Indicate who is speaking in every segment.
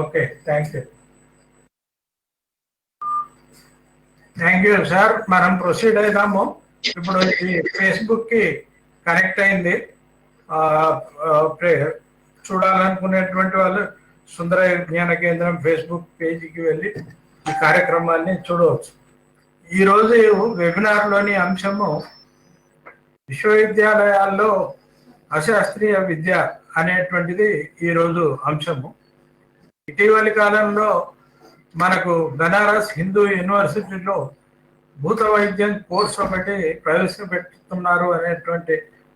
Speaker 1: Okay, thank you sir. మనం proceed అయిదాము. ఇప్పుడు ఇది ఫేస్బుక్ కి కనెక్ట్ అయింది. చూడాలనుకునేటువంటి వాళ్ళు సుందర విజ్ఞాన కేంద్రం ఫేస్బుక్ పేజీకి వెళ్ళి ఈ కార్యక్రమాన్ని చూడవచ్చు. ఈరోజు వెబినార్లోని అంశము విశ్వవిద్యాలయాల్లో అశాస్త్రీయ విద్య అనేటువంటిది ఈరోజు అంశము. ఇటీవలి కాలంలో మనకు బనారస్ హిందూ యూనివర్సిటీలో భూత వైద్యం కోర్సు ఒకటి ప్రవేశపెడుతున్నారు అనేటువంటి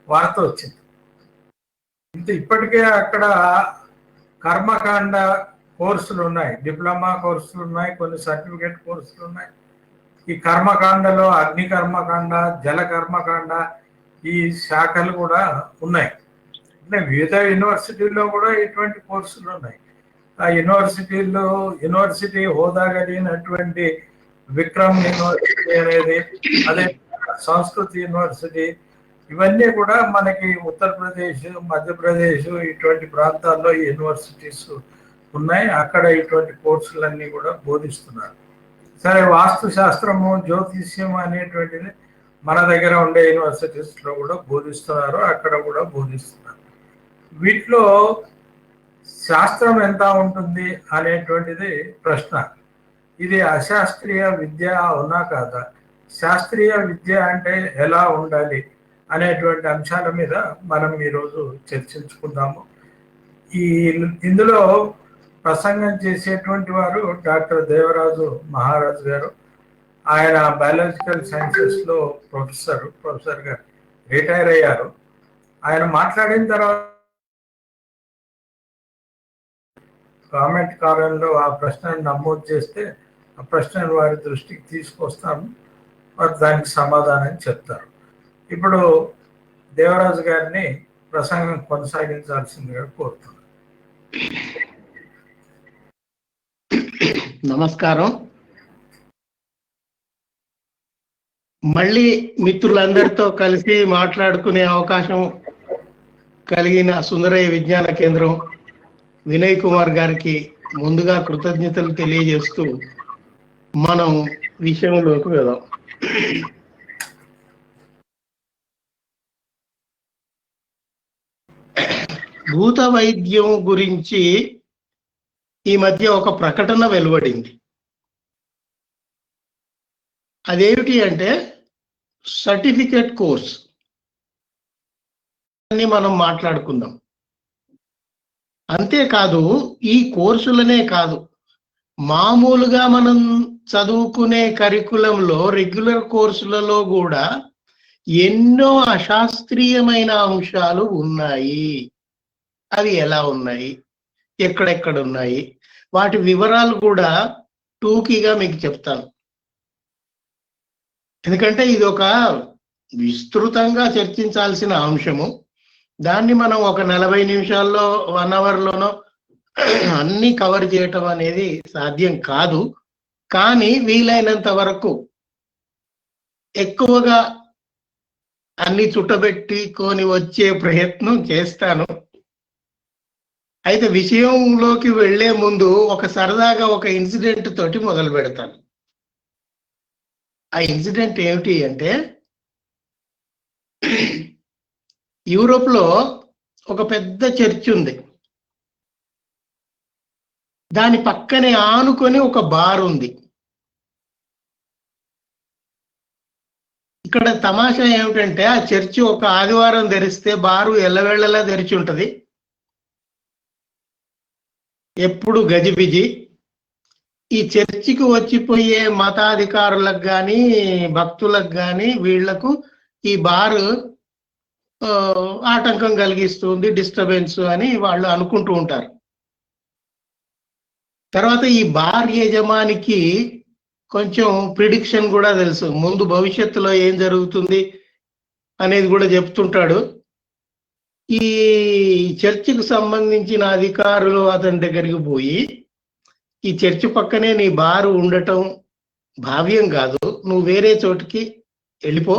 Speaker 1: వార్త వచ్చింది. ఇప్పటికే అక్కడ కర్మకాండ కోర్సులు ఉన్నాయి, డిప్లొమా కోర్సులు ఉన్నాయి, కొన్ని సర్టిఫికేట్ కోర్సులు ఉన్నాయి. ఈ కర్మకాండలో అగ్ని కర్మకాండ, జల కర్మకాండ ఈ శాఖలు కూడా ఉన్నాయి. అంటే వివిధ యూనివర్సిటీల్లో కూడా ఇటువంటి కోర్సులు ఉన్నాయి. ఆ యూనివర్సిటీల్లో యూనివర్సిటీ హోదా కలిగినటువంటి విక్రమ్ యూనివర్సిటీ అనేది, అదే సంస్కృత్ యూనివర్సిటీ, ఇవన్నీ కూడా మనకి ఉత్తరప్రదేశ్, మధ్యప్రదేశ్ ఇటువంటి ప్రాంతాల్లో యూనివర్సిటీస్ ఉన్నాయి. అక్కడ ఇటువంటి కోర్సులన్నీ కూడా బోధిస్తున్నారు. సరే, వాస్తు శాస్త్రము, జ్యోతిష్యం అనేటువంటిది మన దగ్గర ఉండే యూనివర్సిటీస్లో కూడా బోధిస్తున్నారు, అక్కడ కూడా బోధిస్తున్నారు. వీటిలో శాస్త్రం ఎంత ఉంటుంది అనేటువంటిది ప్రశ్న. ఇది అశాస్త్రీయ విద్య అవునా కాదా, శాస్త్రీయ విద్య అంటే ఎలా ఉండాలి అనేటువంటి అంశాల మీద మనం ఈరోజు చర్చించుకుందాము. ఇందులో ప్రసంగం చేసేటువంటి వారు డాక్టర్ దేవరాజు మహారాజ్ గారు. ఆయన బయాలజికల్ సైన్సెస్లో ప్రొఫెసర్గా రిటైర్ అయ్యారు. ఆయన మాట్లాడిన తర్వాత కామెంట్ కాలంలో ఆ ప్రశ్నను నమోదు చేస్తే ఆ ప్రశ్నను వారి దృష్టికి తీసుకొస్తాము, వారు దానికి సమాధానం చెప్తారు. ఇప్పుడు దేవరాజు గారిని ప్రసంగం కొనసాగించాల్సిందిగా కోరుతున్నాను.
Speaker 2: నమస్కారం. మళ్ళీ మిత్రులందరితో కలిసి మాట్లాడుకునే అవకాశం కలిగిన సుందరయ్య విజ్ఞాన కేంద్రం వినయ్ కుమార్ గారికి ముందుగా కృతజ్ఞతలు తెలియజేస్తూ మనం విషయంలోకి వెళ్దాం. భూత వైద్యం గురించి ఈ మధ్య ఒక ప్రకటన వెలువడింది. అదేమిటి అంటే సర్టిఫికేట్ కోర్స్ అని మనం మాట్లాడుకుందాం. అంతేకాదు, ఈ కోర్సులనే కాదు, మామూలుగా మనం చదువుకునే కరికులంలో రెగ్యులర్ కోర్సులలో కూడా ఎన్నో అశాస్త్రీయమైన అంశాలు ఉన్నాయి. అవి ఎలా ఉన్నాయి, ఎక్కడెక్కడ ఉన్నాయి, వాటి వివరాలు కూడా టూకీగా మీకు చెప్తాను. ఎందుకంటే ఇది ఒక విస్తృతంగా చర్చించాల్సిన అంశము. దాన్ని మనం ఒక 40 నిమిషాల్లో 1 అవర్లోనో అన్ని కవర్ చేయటం అనేది సాధ్యం కాదు. కానీ వీలైనంత వరకు ఎక్కువగా అన్ని చుట్టబెట్టుకొని వచ్చే ప్రయత్నం చేస్తాను. అయితే విషయంలోకి వెళ్లే ముందు ఒక సరదాగా ఒక ఇన్సిడెంట్ తోటి మొదలు పెడతాను. ఆ ఇన్సిడెంట్ ఏమిటి అంటే, యూరోప్లో ఒక పెద్ద చర్చ్ ఉంది. దాని పక్కనే ఆనుకొని ఒక బార్ ఉంది. ఇక్కడ తమాషా ఏమిటంటే, ఆ చర్చి ఒక ఆదివారం తెరిస్తే బారు ఎల్లవేళలా తెరిచి ఉంటుంది. ఎప్పుడు గజిబిజి. ఈ చర్చికి వచ్చిపోయే మతాధికారులకు కానీ భక్తులకు కానీ వీళ్లకు ఈ బారు ఆటంకం కలిగిస్తుంది, డిస్టర్బెన్స్ అని వాళ్ళు అనుకుంటూ ఉంటారు. తర్వాత ఈ బార్ యజమానికి కొంచెం ప్రిడిక్షన్ కూడా తెలుసు, ముందు భవిష్యత్తులో ఏం జరుగుతుంది అనేది కూడా చెప్తుంటాడు. ఈ చర్చికి సంబంధించిన అధికారులు అతని దగ్గరికి పోయి, ఈ చర్చి పక్కనే నీ బారు ఉండటం భావ్యం కాదు, నువ్వు వేరే చోటికి వెళ్ళిపో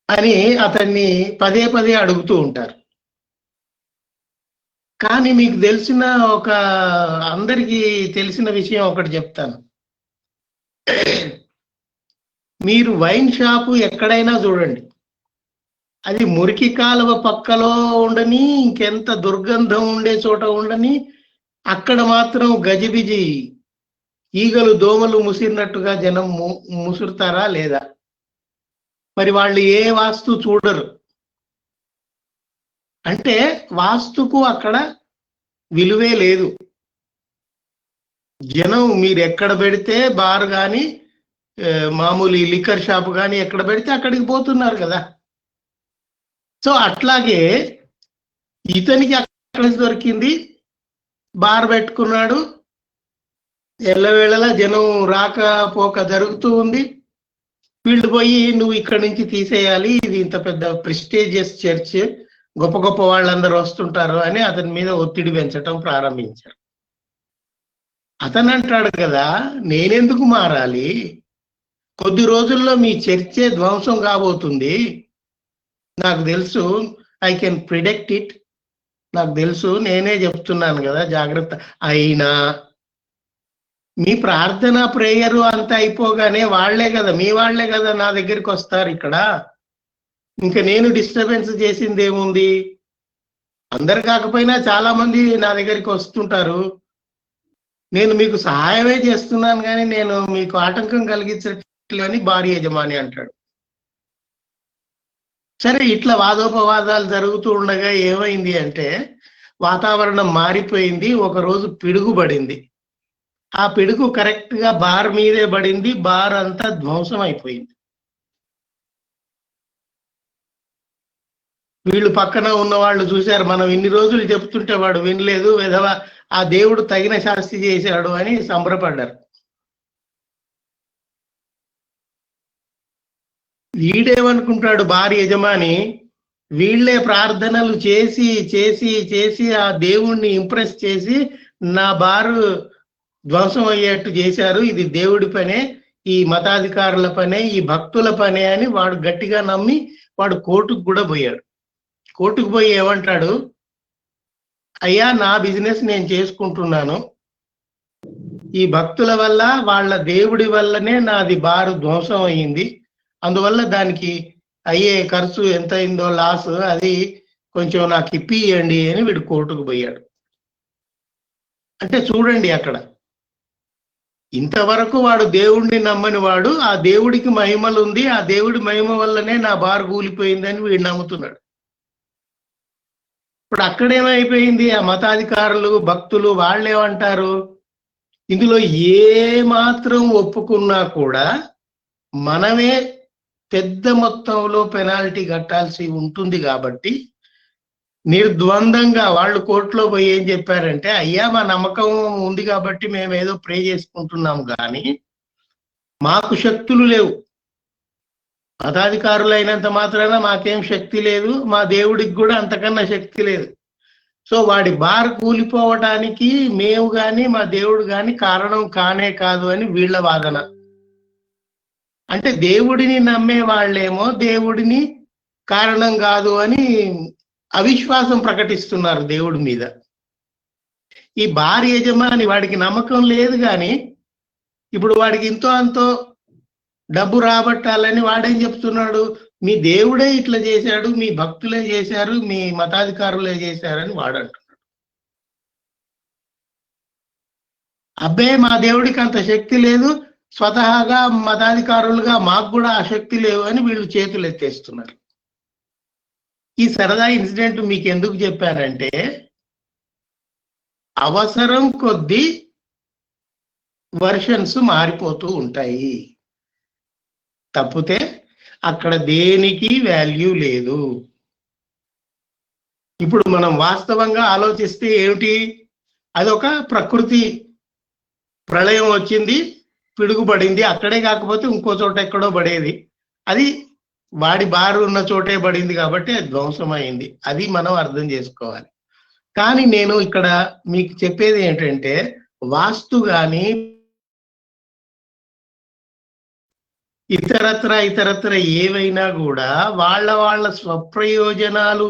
Speaker 2: అని అతన్ని పదే పదే అడుగుతూ ఉంటారు. కానీ మీకు తెలిసిన ఒక అందరికీ తెలిసిన విషయం ఒకటి చెప్తాను. మీరు వైన్ షాపు ఎక్కడైనా చూడండి, అది మురికి కాలువ పక్కలో ఉండని, ఇంకెంత దుర్గంధం ఉండే చోట ఉండని, అక్కడ మాత్రం గజిబిజి ఈగలు దోమలు ముసిరినట్టుగా జనం ముసురుతారా లేదా? మరి వాళ్ళు ఏ వాస్తు చూడరు. అంటే వాస్తుకు అక్కడ విలువే లేదు. జనం మీరు ఎక్కడ పెడితే బార్ కానీ మామూలు లిక్కర్ షాప్ కానీ ఎక్కడ పెడితే అక్కడికి పోతున్నారు కదా. సో అట్లాగే ఇతనికి అక్కడ దొరికింది, బార్ పెట్టుకున్నాడు, ఎల్లవేళలా జనం రాకపోక జరుగుతూ ఉంది. వీళ్ళు పోయి నువ్వు ఇక్కడి నుంచి తీసేయాలి, ఇది ఇంత పెద్ద ప్రెస్టీజియస్ చర్చ్, గొప్ప గొప్ప వాళ్ళందరూ వస్తుంటారు అని అతని మీద ఒత్తిడి పెంచటం ప్రారంభించారు. అతను అంటాడు కదా, నేనెందుకు మారాలి, కొద్ది రోజుల్లో మీ చర్చే ధ్వంసం కాబోతుంది, నాకు తెలుసు, ఐ కెన్ ప్రిడిక్ట్ ఇట్, నాకు తెలుసు, నేనే చెప్తున్నాను కదా, జాగ్రత్త. అయినా మీ ప్రార్థన ప్రేయరు అంతా అయిపోగానే వాళ్లే కదా, మీ వాళ్లే కదా నా దగ్గరికి వస్తారు. ఇక్కడ ఇంకా నేను డిస్టర్బెన్స్ చేసింది ఏముంది? అందరు కాకపోయినా చాలా మంది నా దగ్గరికి వస్తుంటారు. నేను మీకు సహాయమే చేస్తున్నాను కానీ నేను మీకు ఆటంకం కలిగించట్లేని భారీ యజమాని అంటాడు. సరే, ఇట్లా వాదోపవాదాలు జరుగుతూ ఉండగా ఏమైంది అంటే వాతావరణం మారిపోయింది. ఒకరోజు పిడుగుబడింది. ఆ పిడుగు కరెక్ట్ గా బార్ మీదే పడింది. బార్ అంతా ధ్వంసం అయిపోయింది. వీళ్ళు పక్కన ఉన్న వాళ్ళు చూశారు, మనం ఇన్ని రోజులు చెప్తుంటే వాడు వినలేదు, విధవ, ఆ దేవుడు తగిన శాస్తి చేశాడు అని సంబరపడ్డారు. వీడేమనుకుంటాడు భారీ యజమాని, వీళ్ళే ప్రార్థనలు చేసి చేసి చేసి ఆ దేవుణ్ణి ఇంప్రెస్ చేసి నా బారు ధ్వంసం అయ్యేట్టు చేశారు, ఇది దేవుడి పనే, ఈ మతాధికారుల పనే, ఈ భక్తుల పనే అని వాడు గట్టిగా నమ్మి వాడు కోర్టుకు కూడా పోయాడు. కోర్టుకు పోయి ఏమంటాడు, అయ్యా నా బిజినెస్ నేను చేసుకుంటున్నాను, ఈ భక్తుల వల్ల వాళ్ళ దేవుడి వల్లనే నాది బారు ధ్వంసం అయ్యింది, అందువల్ల దానికి అయ్యే ఖర్చు ఎంత అయిందో లాస్, అది కొంచెం నాకు ఇప్పియండి అని వీడు కోర్టుకు పోయాడు. అంటే చూడండి, అక్కడ ఇంతవరకు వాడు దేవుడిని నమ్మని వాడు ఆ దేవుడికి మహిమలు ఉంది, ఆ దేవుడి మహిమ వల్లనే నా బారు కూలిపోయిందని వీడు నమ్ముతున్నాడు. ఇప్పుడు అక్కడేమైపోయింది, ఆ మతాధికారులు భక్తులు వాళ్ళేమంటారు, ఇందులో ఏ మాత్రం ఒప్పుకున్నా కూడా మనమే పెద్ద మొత్తంలో పెనాల్టీ కట్టాల్సి ఉంటుంది కాబట్టి నిర్ద్వందంగా వాళ్ళు కోర్టులో పోయి ఏం చెప్పారంటే, అయ్యా మా నమ్మకం ఉంది కాబట్టి మేము ఏదో ప్రే చేసుకుంటున్నాం కానీ మాకు శక్తులు లేవు, మతాధికారులు అయినంత మాత్రాన మాకేం శక్తి లేదు, మా దేవుడికి కూడా అంతకన్నా శక్తి లేదు. సో వాడి బార్ కూలిపోవటానికి మేము కానీ మా దేవుడు కానీ కారణం కానే కాదు అని వీళ్ళ వాదన. అంటే దేవుడిని నమ్మే వాళ్ళేమో దేవుడిని కారణం కాదు అని అవిశ్వాసం ప్రకటిస్తున్నారు దేవుడి మీద. ఈ బార్ యజమాని వాడికి నమ్మకం లేదు కానీ ఇప్పుడు వాడికి ఇంతో అంతో డబ్బు రాబట్టాలని వాడేం చెప్తున్నాడు, మీ దేవుడే ఇట్లా చేశాడు, మీ భక్తులే చేశారు, మీ మతాధికారులే చేశారని వాడంటున్నాడు. అబ్బే మా దేవుడికి అంత శక్తి లేదు, స్వతహాగా మతాధికారులుగా మాకు కూడా ఆ శక్తి లేవు అని వీళ్ళు చేతులు ఎత్తేస్తున్నారు. ఈ సరదా ఇన్సిడెంట్ మీకు ఎందుకు చెప్పారంటే, అవసరం కొద్దీ వర్షన్స్ మారిపోతూ ఉంటాయి, తప్పితే అక్కడ దేనికి వాల్యూ లేదు. ఇప్పుడు మనం వాస్తవంగా ఆలోచిస్తే ఏమిటి, అదొక ప్రకృతి ప్రళయం వచ్చింది, పిడుగు పడింది, అక్కడే కాకపోతే ఇంకో చోట ఎక్కడో పడేది, అది వాడి బారు ఉన్న చోటే పడింది కాబట్టి అది ధ్వంసమైంది. అది మనం అర్థం చేసుకోవాలి. కానీ నేను ఇక్కడ మీకు చెప్పేది ఏంటంటే, వాస్తు కానీ ఇతరత్ర ఏవైనా కూడా వాళ్ళ స్వప్రయోజనాలు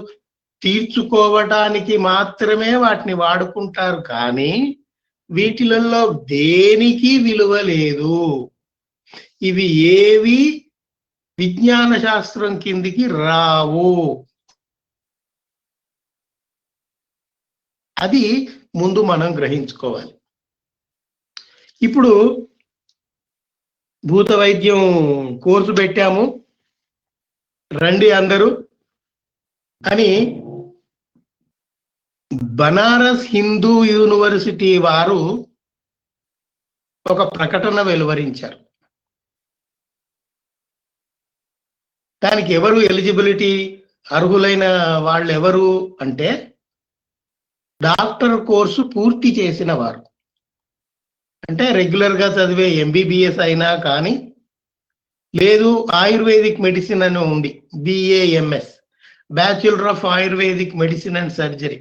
Speaker 2: తీర్చుకోవటానికి మాత్రమే వాటిని వాడుకుంటారు, కానీ వీటిలలో దేనికి విలువ లేదు. ఇవి ఏవి విజ్ఞాన శాస్త్రం కిందికి రావు. అది ముందు మనం గ్రహించుకోవాలి. ఇప్పుడు భూత వైద్యం కోర్సు పెట్టాము, రండి అందరూ అని బనారస్ హిందూ యూనివర్సిటీ వారు ఒక ప్రకటన వెలువరించారు. దానికి ఎవరు ఎలిజిబిలిటీ, అర్హులైన వాళ్ళు ఎవరు అంటే డాక్టర్ కోర్సు పూర్తి చేసిన వారు. అంటే రెగ్యులర్గా చదివే ఎంబీబీఎస్ అయినా కానీ, లేదు ఆయుర్వేదిక్ మెడిసిన్ అని ఉంది, BAMS, bachelor of ayurvedic medicine and surgery.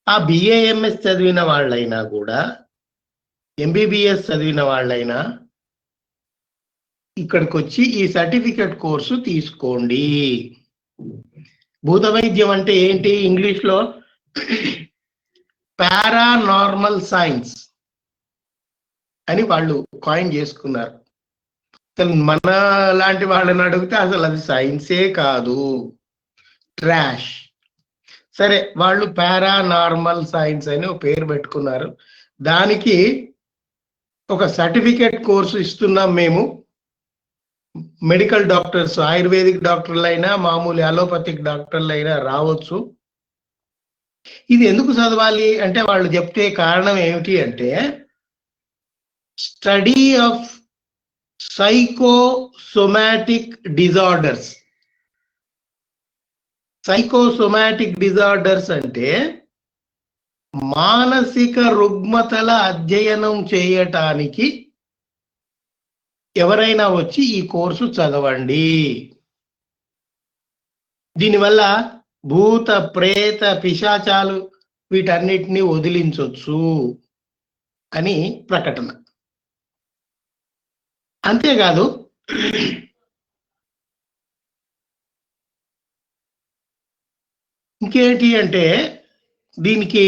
Speaker 2: ఆ బిఏఎంఎస్ చదివిన వాళ్ళైనా కూడా, ఎంబీబీఎస్ చదివిన వాళ్ళైనా ఇక్కడికి వచ్చి ఈ సర్టిఫికెట్ కోర్సు తీసుకోండి. భూత వైద్యం అంటే ఏంటి? ఇంగ్లీష్లో పారానార్మల్ సైన్స్ అని వాళ్ళు కాయిన్ చేసుకున్నారు. మన లాంటి వాళ్ళని అడిగితే అసలు అది సైన్సే కాదు, ట్రాష్. సరే, వాళ్ళు పారానార్మల్ సైన్స్ అని ఒక పేరు పెట్టుకున్నారు. దానికి ఒక సర్టిఫికేట్ కోర్సు ఇస్తున్నాం మేము. మెడికల్ డాక్టర్స్, ఆయుర్వేదిక్ డాక్టర్లు అయినా మామూలు అలోపతిక్ డాక్టర్లు అయినా రావచ్చు. ఇది ఎందుకు చదవాలి అంటే వాళ్ళు చెప్తే కారణం ఏమిటి అంటే, study of psychosomatic disorders. Psychosomatic disorders అంటే మానసిక రుగ్మతల అధ్యయనం చేయటానికి ఎవరైనా వచ్చి ఈ కోర్సు చదవండి. దీనివల్ల భూత ప్రేత పిశాచాలు వీటన్నిటిని వదిలించవచ్చు అని ప్రకటన. అంతేకాదు, ఇంకేంటి అంటే దీనికి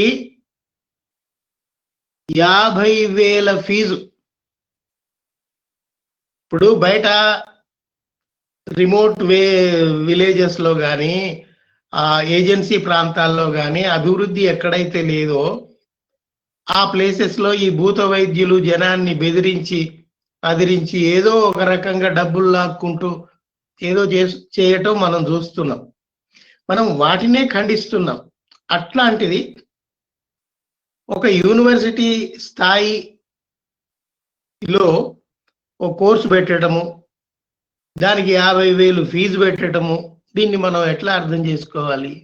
Speaker 2: 50,000 ఫీజు. ఇప్పుడు బయట రిమోట్ విలేజెస్ లో కానీ, ఏజెన్సీ ప్రాంతాల్లో కానీ అభివృద్ధి ఎక్కడైతే లేదో ఆ ప్లేసెస్ లో ఈ భూత వైద్యులు జనాన్ని బెదిరించి అదిరించి ఏదో ఒక రకంగా డబ్బులు లాక్కుంటూ ఏదో చేయటం మనం చూస్తున్నాం. మనం వాటినే ఖండిస్తున్నాం. అట్లాంటిది ఒక యూనివర్సిటీ స్థాయిలో ఒక కోర్సు పెట్టడము, దానికి 50,000 ఫీజు పెట్టడము, దీన్ని మనం ఎట్లా అర్థం చేసుకోవాలి?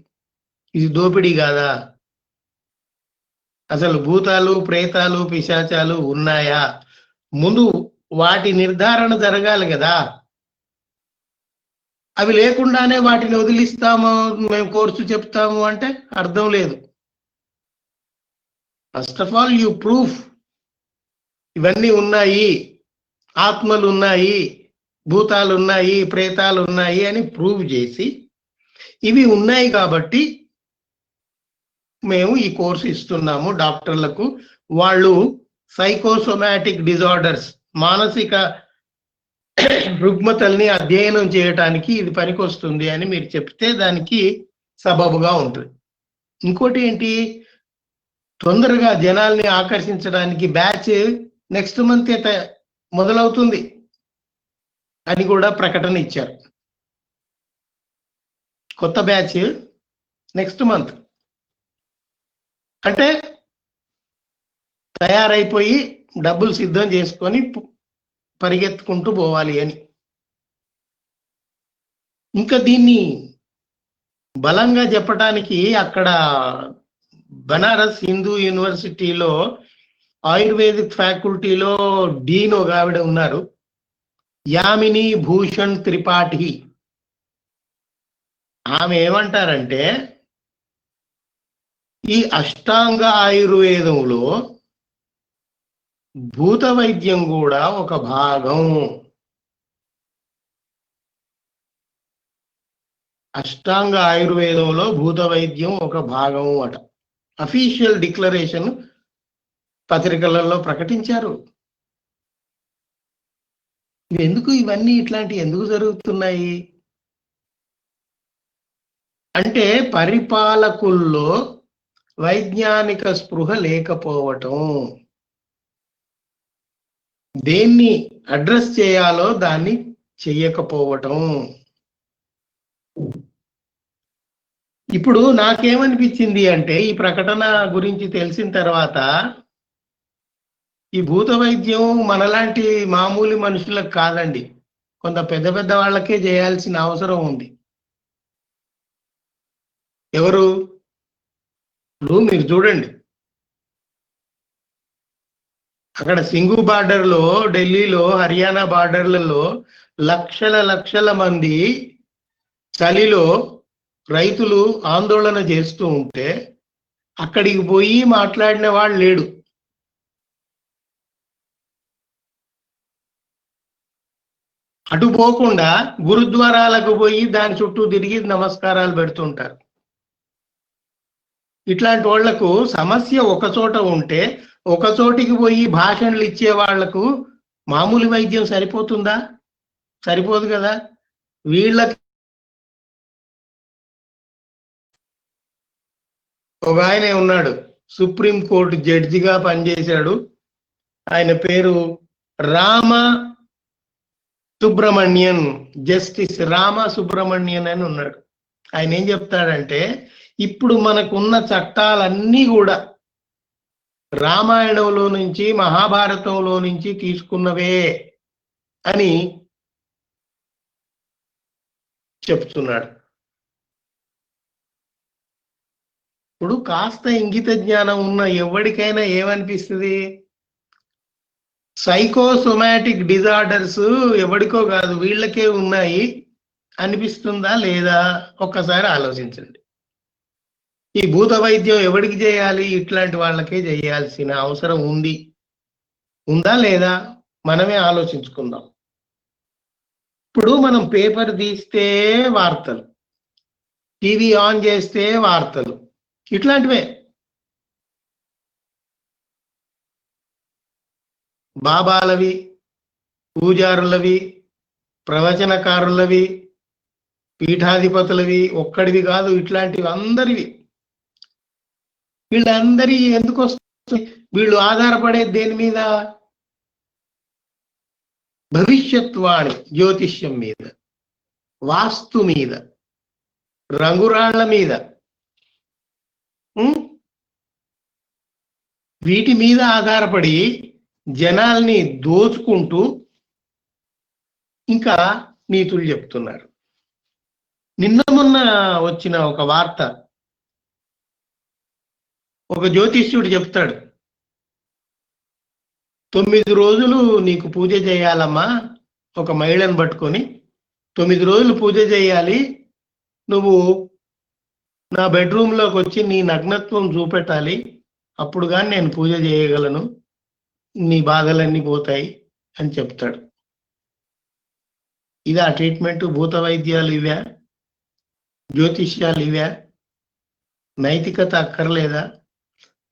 Speaker 2: ఇది దోపిడీ కాదా? అసలు భూతాలు, ప్రేతాలు, పిశాచాలు ఉన్నాయా? ముందు వాటి నిర్ధారణ జరగాలి కదా. అవి లేకుండానే వాటిని వదిలిస్తాము, మేము కోర్సు చెప్తాము అంటే అర్థం లేదు. First of all you proof ఇవన్నీ ఉన్నాయి, ఆత్మలు ఉన్నాయి, భూతాలు ఉన్నాయి, ప్రేతాలు ఉన్నాయి అని ప్రూవ్ చేసి, ఇవి ఉన్నాయి కాబట్టి మేము ఈ కోర్సు ఇస్తున్నాము డాక్టర్లకు. వాళ్ళు సైకోసోమాటిక్ డిజార్డర్స్, మానసిక రుగ్మతల్ని అధ్యయనం చేయటానికి ఇది పనికొస్తుంది అని మీరు చెప్తే దానికి సబబుగా ఉంటుంది. ఇంకోటి ఏంటి, తొందరగా జనాల్ని ఆకర్షించడానికి బ్యాచ్ నెక్స్ట్ మంత్ మొదలవుతుంది అని కూడా ప్రకటన ఇచ్చారు. కొత్త బ్యాచ్ నెక్స్ట్ మంత్ అంటే తయారైపోయి డబ్బులు సిద్ధం చేసుకొని పరిగెత్తుకుంటూ పోవాలి అని. ఇంకా దీన్ని బలంగా చెప్పటానికి అక్కడ బనారస్ హిందూ యూనివర్సిటీలో ఆయుర్వేదిక్ ఫ్యాకల్టీలో డీన్ ఒక ఆవిడ ఉన్నారు, యామిని భూషణ్ త్రిపాఠి. ఆమె ఏమంటారంటే, ఈ అష్టాంగ ఆయుర్వేదంలో భూత వైద్యం కూడా ఒక భాగం. అష్టాంగ ఆయుర్వేదంలో భూత వైద్యం ఒక భాగం అట. అఫీషియల్ డిక్లరేషన్ పత్రికలలో ప్రకటించారు. ఎందుకు ఇవన్నీ ఇట్లాంటి ఎందుకు జరుగుతున్నాయి అంటే పరిపాలకుల్లో వైజ్ఞానిక స్పృహ లేకపోవటం, దేన్ని అడ్రస్ చేయాలో దాన్ని చెయ్యకపోవటం. ఇప్పుడు నాకేమనిపించింది అంటే ఈ ప్రకటన గురించి తెలిసిన తర్వాత ఈ భూత వైద్యం మనలాంటి మామూలు మనుషులకు కాదండి, కొంత పెద్ద పెద్ద వాళ్ళకే చేయాల్సిన అవసరం ఉంది. ఎవరు? మీరు చూడండి, అక్కడ సింగు బార్డర్లో, ఢిల్లీలో, హర్యానా బార్డర్లలో లక్షల మంది చలిలో రైతులు ఆందోళన చేస్తూ ఉంటే అక్కడికి పోయి మాట్లాడిన వాడు లేడు. అటు పోకుండా గురుద్వారాలకు పోయి దాని చుట్టూ తిరిగి నమస్కారాలు పెడుతుంటారు. ఇట్లాంటి వాళ్లకు సమస్య ఒక చోట ఉంటే ఒక చోటికి పోయి భాషణలు ఇచ్చే వాళ్లకు మామూలు వైద్యం సరిపోతుందా? సరిపోదు కదా. వీళ్ళకి ఒక ఆయన ఉన్నాడు, సుప్రీం కోర్టు జడ్జిగా పనిచేశాడు. ఆయన పేరు రామ సుబ్రమణ్యన్, జస్టిస్ రామ సుబ్రమణ్యన్ అని ఉన్నాడు. ఆయన ఏం చెప్తాడంటే ఇప్పుడు మనకున్న చట్టాలన్నీ కూడా రామాయణంలో నుంచి మహాభారతంలో నుంచి తీసుకున్నవే అని చెప్తున్నాడు. ఇప్పుడు కాస్త ఇంగిత జ్ఞానం ఉన్న ఎవరికైనా ఏమనిపిస్తుంది? సైకోసోమాటిక్ డిజార్డర్స్ ఎవరికో కాదు వీళ్ళకే ఉన్నాయి అనిపిస్తుందా లేదా? ఒక్కసారి ఆలోచించండి. ఈ భూత వైద్యం ఎవరికి చేయాలి? ఇట్లాంటి వాళ్ళకే చేయాల్సిన అవసరం ఉందా లేదా? మనమే ఆలోచించుకుందాం. ఇప్పుడు మనం పేపర్ తీస్తే వార్తలు, టీవీ ఆన్ చేస్తే వార్తలు, ఇట్లాంటివే. బాబాలవి, పూజారులవి, ప్రవచనకారులవి, పీఠాధిపతులవి ఒక్కడివి కాదు, ఇట్లాంటివి అందరివి. వీళ్ళందరి ఎందుకు వస్తుంది? వీళ్ళు ఆధారపడేది దేని మీద? భవిష్యత్వాణి, జ్యోతిష్యం మీద, వాస్తు మీద, రంగురాళ్ల మీద, వీటి మీద ఆధారపడి జనాల్ని దోచుకుంటూ ఇంకా నీతులు చెప్తున్నారు. నిన్న మొన్న వచ్చిన ఒక వార్త, ఒక జ్యోతిష్యుడు చెప్తాడు, 9 రోజులు నీకు పూజ చేయాలమ్మా, ఒక మహిళను పట్టుకొని 9 రోజులు పూజ చేయాలి, నువ్వు నా బెడ్రూమ్లోకి వచ్చి నీ నగ్నత్వం చూపెట్టాలి, అప్పుడు కానీ నేను పూజ చేయగలను, నీ బాధలన్నీ పోతాయి అని చెప్తాడు. ఇదా ట్రీట్మెంట్? భూత వైద్యాలు ఇవా? జ్యోతిష్యాలు ఇవా? నైతికత అక్కర్లేదా?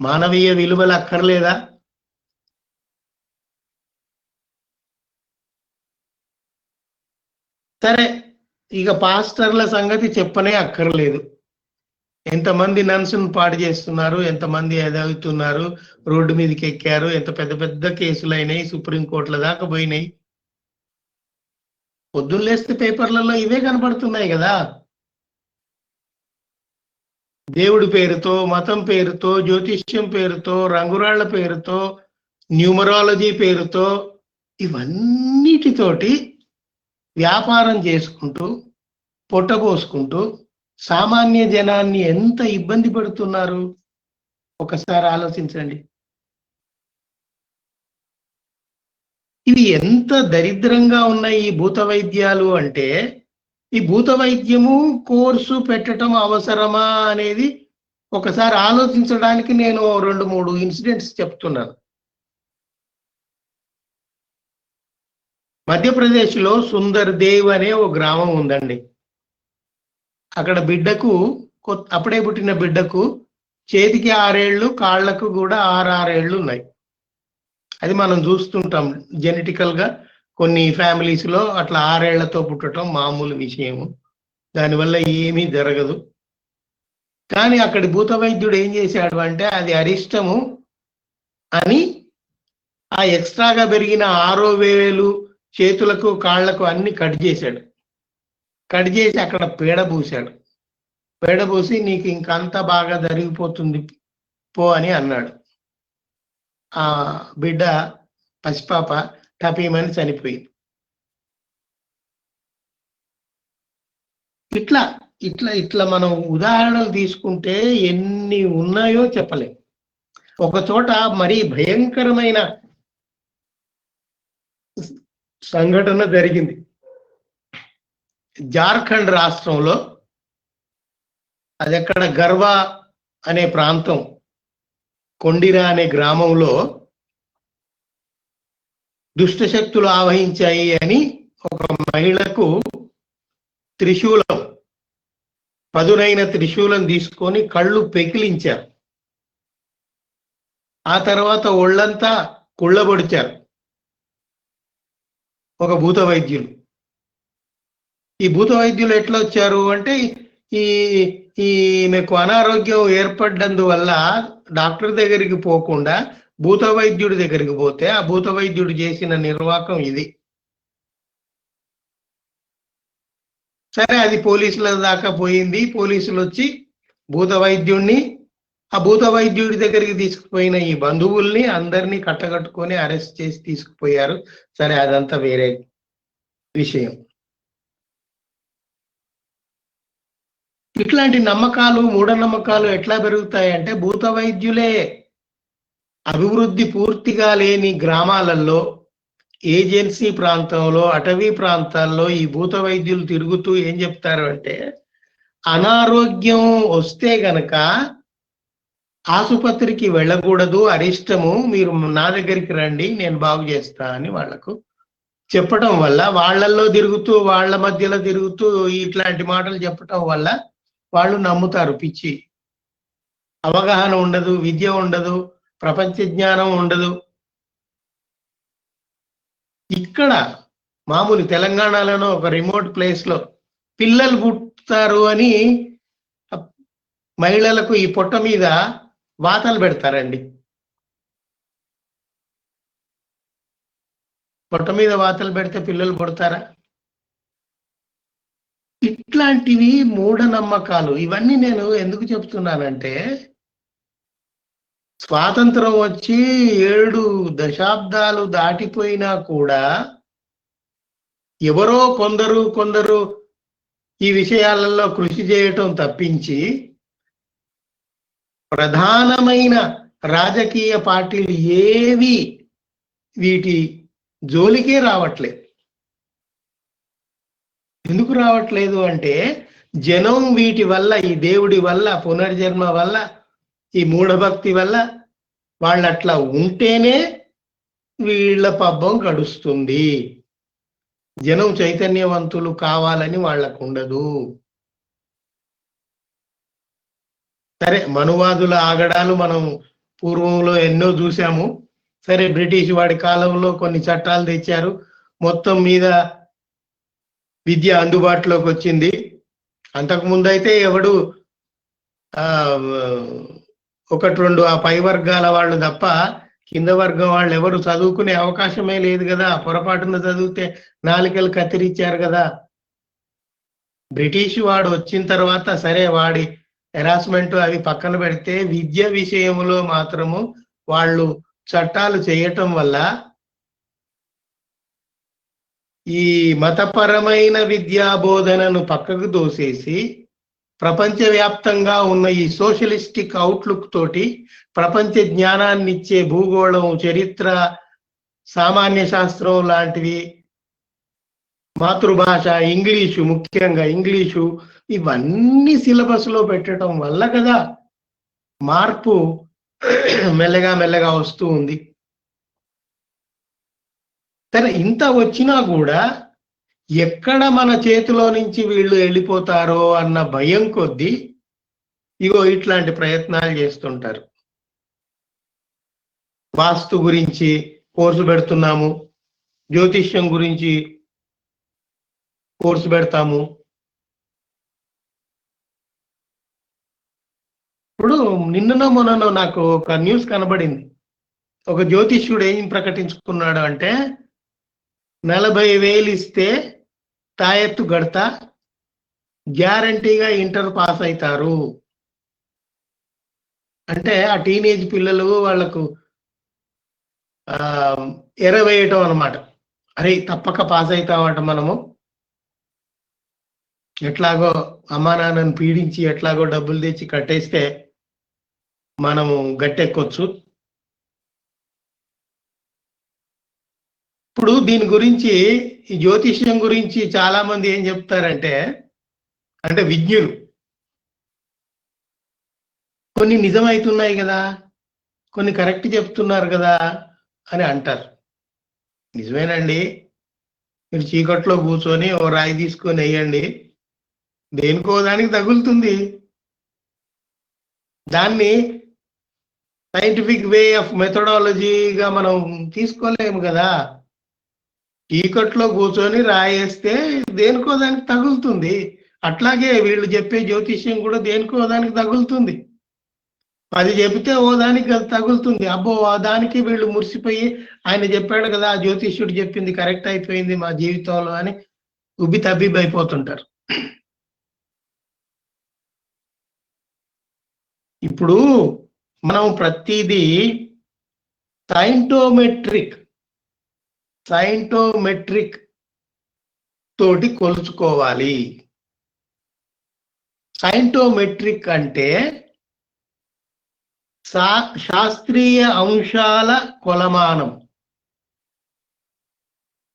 Speaker 2: మానవీయ విలువలు అక్కర్లేదా? సరే, ఇక పాస్టర్ల సంగతి చెప్పనే అక్కర్లేదు. ఎంతమంది నన్సును పాడు చేస్తున్నారు, ఎంతమంది ఎదవుతున్నారు, రోడ్డు మీదకి ఎక్కారు, ఎంత పెద్ద పెద్ద కేసులు అయినాయి, సుప్రీంకోర్టుల దాకా పోయినాయి. పొద్దున్న లేస్తే పేపర్లలో ఇవే కనబడుతున్నాయి కదా. దేవుడి పేరుతో, మతం పేరుతో, జ్యోతిష్యం పేరుతో, రంగురాళ్ల పేరుతో, న్యూమరాలజీ పేరుతో, ఇవన్నిటితోటి వ్యాపారం చేసుకుంటూ పొట్టబోసుకుంటూ సామాన్య జనాన్ని ఎంత ఇబ్బంది పడుతున్నారు ఒకసారి ఆలోచించండి. ఇవి ఎంత దరిద్రంగా ఉన్నాయి ఈ భూత వైద్యాలు అంటే, ఈ భూత వైద్యము కోర్సు పెట్టడం అవసరమా అనేది ఒకసారి ఆలోచించడానికి నేను 2-3 ఇన్సిడెంట్స్ చెప్తున్నాను. మధ్యప్రదేశ్లో సుందర్ దేవ్ అనే ఓ గ్రామం ఉందండి. అక్కడ బిడ్డకు అప్పుడే పుట్టిన బిడ్డకు చేతికి 6 ఏళ్ళు, కాళ్లకు కూడా 6 ఏళ్ళు ఉన్నాయి. అది మనం చూస్తుంటాం జెనెటికల్ గా కొన్ని ఫ్యామిలీస్ లో అట్లా 6 ఏళ్లతో పుట్టడం మామూలు విషయము, దానివల్ల ఏమీ జరగదు. కానీ అక్కడి భూత వైద్యుడు ఏం చేశాడు అంటే అది అరిష్టము అని ఆ ఎక్స్ట్రాగా పెరిగిన 6 వేలు చేతులకు కాళ్లకు అన్ని కట్ చేశాడు. కట్ చేసి అక్కడ పేడ పూశాడు. పేడ పూసి నీకు ఇంకంతా బాగా జరిగిపోతుంది పో అని అన్నాడు. ఆ బిడ్డ పసిపాప టపీమని చనిపోయింది. ఇట్లా ఇట్లా ఇట్లా మనం ఉదాహరణలు తీసుకుంటే ఎన్ని ఉన్నాయో చెప్పలేం. ఒక చోట మరీ భయంకరమైన సంఘటన జరిగింది. జార్ఖండ్ రాష్ట్రంలో, అది ఎక్కడ గర్వా అనే ప్రాంతం, కొండిరా అనే గ్రామంలో దుష్టశక్తులు ఆవహించాయి అని ఒక మహిళకు త్రిశూలం, పదునైన త్రిశూలం తీసుకొని కళ్ళు పెకిలించారు. ఆ తర్వాత ఒళ్ళంతా కుళ్ళబొడిచారు ఒక భూత వైద్యులు. ఈ భూత వైద్యులు ఎట్లా వచ్చారు అంటే ఈమెకు అనారోగ్యం ఏర్పడ్డందువల్ల డాక్టర్ దగ్గరికి పోకుండా భూత వైద్యుడి దగ్గరికి పోతే ఆ భూత వైద్యుడు చేసిన నిర్వాకం ఇది. సరే, అది పోలీసుల దాకా పోయింది. పోలీసులు వచ్చి భూత వైద్యుడిని, ఆ భూత వైద్యుడి దగ్గరికి తీసుకుపోయిన ఈ బంధువుల్ని అందరినీ కట్టగట్టుకొని అరెస్ట్ చేసి తీసుకుపోయారు. సరే, అదంతా వేరే విషయం. ఇట్లాంటి నమ్మకాలు, మూఢనమ్మకాలు ఎట్లా పెరుగుతాయంటే భూత వైద్యులే అభివృద్ధి పూర్తిగా లేని గ్రామాలలో, ఏజెన్సీ ప్రాంతంలో, అటవీ ప్రాంతాల్లో ఈ భూత వైద్యులు తిరుగుతూ ఏం చెప్తారు అంటే అనారోగ్యం వస్తే గనక ఆసుపత్రికి వెళ్ళకూడదు, అరిష్టము, మీరు నా దగ్గరికి రండి, నేను బాగు చేస్తా అని వాళ్లకు చెప్పటం వల్ల, వాళ్ళల్లో తిరుగుతూ వాళ్ళ మధ్యలో తిరుగుతూ ఇట్లాంటి మాటలు చెప్పటం వల్ల వాళ్ళు నమ్ముతారు. పిచ్చి, అవగాహన ఉండదు, విద్య ఉండదు, ప్రపంచ జ్ఞానం ఉండదు. ఇక్కడ మామూలు తెలంగాణలోనో ఒక రిమోట్ ప్లేస్ లో పిల్లలు పుట్టుతారు అని మహిళలకు ఈ పొట్ట మీద వాతలు పెడతారండి. పొట్ట మీద వాతలు పెడితే పిల్లలు పుడతారా? ఇట్లాంటివి మూఢనమ్మకాలు. ఇవన్నీ నేను ఎందుకు చెప్తున్నానంటే స్వాతంత్రం వచ్చి 7 దశాబ్దాలు దాటిపోయినా కూడా ఎవరో కొందరు ఈ విషయాలలో కృషి చేయటం తప్పించి ప్రధానమైన రాజకీయ పార్టీలు ఏవి వీటి జోలికే రావట్లేదు. ఎందుకు రావట్లేదు అంటే జనం వీటి వల్ల, ఈ దేవుడి వల్ల, పునర్జన్మ వల్ల, ఈ మూఢభక్తి వల్ల వాళ్ళు అట్లా ఉంటేనే వీళ్ళ పబ్బం గడుస్తుంది. జనం చైతన్యవంతులు కావాలని వాళ్ళకు ఉండదు. సరే, మనువాదుల ఆగడాలు మనం పూర్వంలో ఎన్నో చూసాము. సరే, బ్రిటిష్ వాడి కాలంలో కొన్ని చట్టాలు తెచ్చారు, మొత్తం మీద విద్య అందుబాటులోకి వచ్చింది. అంతకుముందు అయితే ఎవడు 1-2 ఆ పై వర్గాల వాళ్ళు తప్ప కింద వర్గం వాళ్ళు ఎవరు చదువుకునే అవకాశమే లేదు కదా. పొరపాటున చదివితే నాలుకలు కత్తిరించారు కదా. బ్రిటిష్ వాడు వచ్చిన తర్వాత సరే, వాడి హెరాస్మెంట్ అవి పక్కన పెడితే విద్య విషయంలో మాత్రము వాళ్ళు చట్టాలు చేయటం వల్ల ఈ మతపరమైన విద్యా బోధనను పక్కకు దోసేసి ప్రపంచవ్యాప్తంగా ఉన్న ఈ సోషలిస్టిక్ అవుట్లుక్ తోటి ప్రపంచ జ్ఞానాన్ని ఇచ్చే భూగోళం, చరిత్ర, సామాన్య శాస్త్రం లాంటివి, మాతృభాష ఇంగ్లీషు, ముఖ్యంగా ఇంగ్లీషు, ఇవన్నీ సిలబస్ లో పెట్టడం వల్ల కదా మార్పు మెల్లగా వస్తూ ఉంది. సరే, ఇంత వచ్చినా కూడా ఎక్కడ మన చేతిలో నుంచి వీళ్ళు వెళ్ళిపోతారో అన్న భయం కొద్దీ ఇగో ఇట్లాంటి ప్రయత్నాలు చేస్తుంటారు. వాస్తు గురించి కోర్సు పెడుతున్నాము, జ్యోతిష్యం గురించి కోర్సు పెడతాము. ఇప్పుడు నిన్ననో మొన్ననో నాకు ఒక న్యూస్ కనబడింది. ఒక జ్యోతిష్యుడు ఏం ప్రకటించుకున్నాడు అంటే 40,000 ఇస్తే తాయెత్తు గడతా, గ్యారంటీగా ఇంటర్ పాస్ అవుతారు. అంటే ఆ టీనేజ్ పిల్లలు వాళ్లకు ఎరవేయటం అనమాట. అరే తప్పక పాస్ అవుతామట, మనము ఎట్లాగో అమ్మా నాన్నను పీడించి ఎట్లాగో డబ్బులు తెచ్చి కట్టేస్తే మనము గట్టెక్కొచ్చు. ఇప్పుడు దీని గురించి, ఈ జ్యోతిష్యం గురించి చాలా మంది ఏం చెప్తారంటే, అంటే విజ్ఞులు, కొన్ని నిజమవుతున్నాయి కదా, కొన్ని కరెక్ట్ చెప్తున్నారు కదా అని అంటారు. నిజమేనండి, మీరు చీకట్లో కూర్చొని ఓ రాయి తీసుకొని వేయండి, దేనికో దానికి తగులుతుంది. దాన్ని సైంటిఫిక్ వే ఆఫ్ మెథడాలజీగా మనం తీసుకోలేము కదా. చీకట్లో కూర్చొని రాయేస్తే దేనికో దానికి తగులుతుంది. అట్లాగే వీళ్ళు చెప్పే జ్యోతిష్యం కూడా దేనికో దానికి తగులుతుంది. అది చెబితే ఓ దానికి తగులుతుంది. అబ్బో ఆ దానికి వీళ్ళు మురిసిపోయి, ఆయన చెప్పాడు కదా, ఆ జ్యోతిష్యుడు చెప్పింది కరెక్ట్ అయిపోయింది మా జీవితంలో అని ఉబ్బి తబ్బిబ్బైపోతుంటారు. ఇప్పుడు మనం ప్రతిదీ సైంటోమెట్రిక్ తోటి కొలుచుకోవాలి. సైంటోమెట్రిక్ అంటే శాస్త్రీయ అంశాల కొలమానం.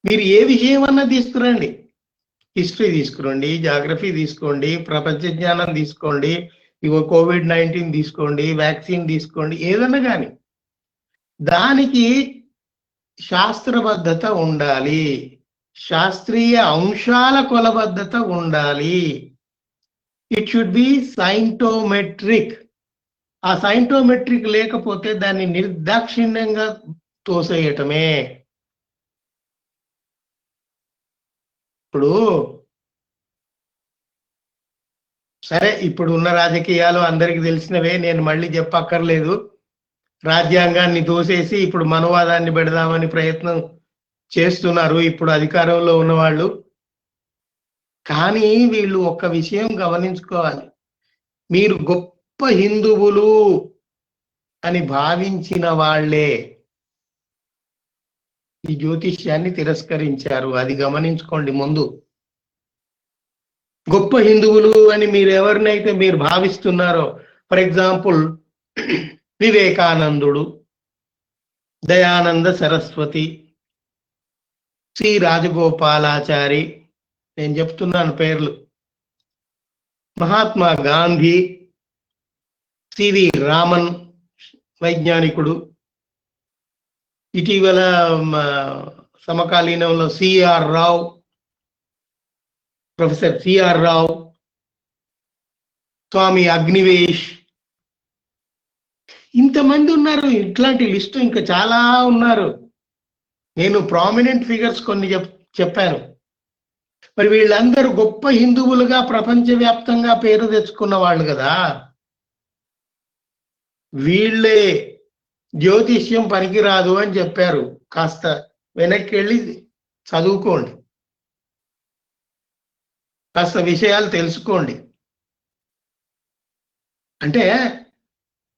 Speaker 2: మీరు ఏ విషయం అన్నా తీసుకురండి, హిస్టరీ తీసుకురండి, జాగ్రఫీ తీసుకోండి, ప్రపంచ జ్ఞానం తీసుకోండి, ఇగో COVID-19 తీసుకోండి, వ్యాక్సిన్ తీసుకోండి, ఏదన్నా కానీ దానికి శాస్త్రబద్ధత ఉండాలి, శాస్త్రీయ అంశాల కొలబద్ధత ఉండాలి. It should be scientometric. ఆ సైంటోమెట్రిక్ లేకపోతే దాన్ని నిర్దాక్షిణ్యంగా తోసేయటమే. ఇప్పుడు సరే, ఇప్పుడు ఉన్న రాజకీయాలు అందరికి తెలిసినవే, నేను మళ్ళీ చెప్పక్కర్లేదు. రాజ్యాంగాన్ని తోసేసి ఇప్పుడు మనవాదాన్ని పెడదామని ప్రయత్నం చేస్తున్నారు ఇప్పుడు అధికారంలో ఉన్నవాళ్ళు. కానీ వీళ్ళు ఒక్క విషయం గమనించుకోవాలి, మీరు గొప్ప హిందువులు అని భావించిన వాళ్ళే ఈ జ్యోతిష్యాన్ని తిరస్కరించారు. అది గమనించుకోండి. ముందు గొప్ప హిందువులు అని మీరు ఎవరినైతే మీరు భావిస్తున్నారో, ఫర్ ఎగ్జాంపుల్ వివేకానందుడు, దయానంద సరస్వతి, శ్రీ రాజగోపాలాచారి, నేను చెప్తున్నాను పేర్లు, మహాత్మా గాంధీ, సివి రామన్ వైజ్ఞానికుడు, ఇటీవల సమకాలీనంలో ప్రొఫెసర్ సిఆర్ రావు, స్వామి అగ్నివేష్, ఇంతమంది ఉన్నారు. ఇట్లాంటి లిస్టు ఇంకా చాలా ఉన్నారు. నేను ప్రామినెంట్ ఫిగర్స్ కొన్ని చెప్పాను. మరి వీళ్ళందరూ గొప్ప హిందువులుగా ప్రపంచవ్యాప్తంగా పేరు తెచ్చుకున్న వాళ్ళు కదా. వీళ్ళే జ్యోతిష్యం పనికిరాదు అని చెప్పారు. కాస్త వెనక్కి వెళ్ళి చదువుకోండి, కాస్త విషయాలు తెలుసుకోండి. అంటే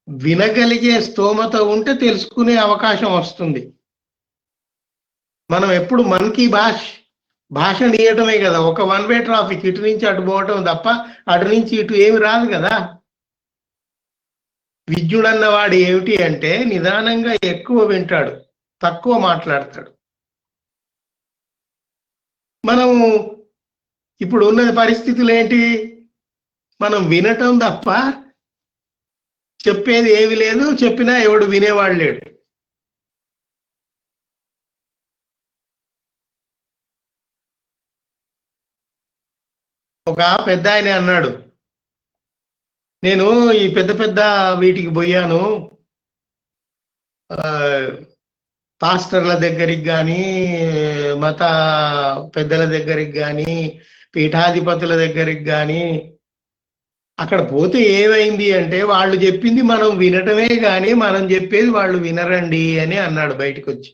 Speaker 2: వినగలిగే స్తోమత ఉంటే తెలుసుకునే అవకాశం వస్తుంది. మనం ఎప్పుడు మనకి భాష నీయటమే కదా, ఒక వన్ వే ట్రాఫిక్, ఇటు నుంచి అటు పోవటం తప్ప అటు నుంచి ఇటు ఏమి రాదు కదా. విద్యుడన్నవాడు ఏమిటి అంటే నిదానంగా ఎక్కువ వింటాడు, తక్కువ మాట్లాడతాడు. మనం ఇప్పుడు ఉన్న పరిస్థితులు ఏంటి, మనం వినటం తప్ప చెప్పేది ఏమి లేదు, చెప్పినా ఎవడు వినేవాడు లేడు. ఒక పెద్ద ఆయన అన్నాడు, నేను ఈ పెద్ద పెద్ద వీటికి పోయాను, పాస్టర్ల దగ్గరికి కానీ, మత పెద్దల దగ్గరికి కానీ, పీఠాధిపతుల దగ్గరికి కానీ, అక్కడ పోతే ఏమైంది అంటే వాళ్ళు చెప్పింది మనం వినటమే కానీ మనం చెప్పేది వాళ్ళు వినరండి అని అన్నాడు బయటకు వచ్చి.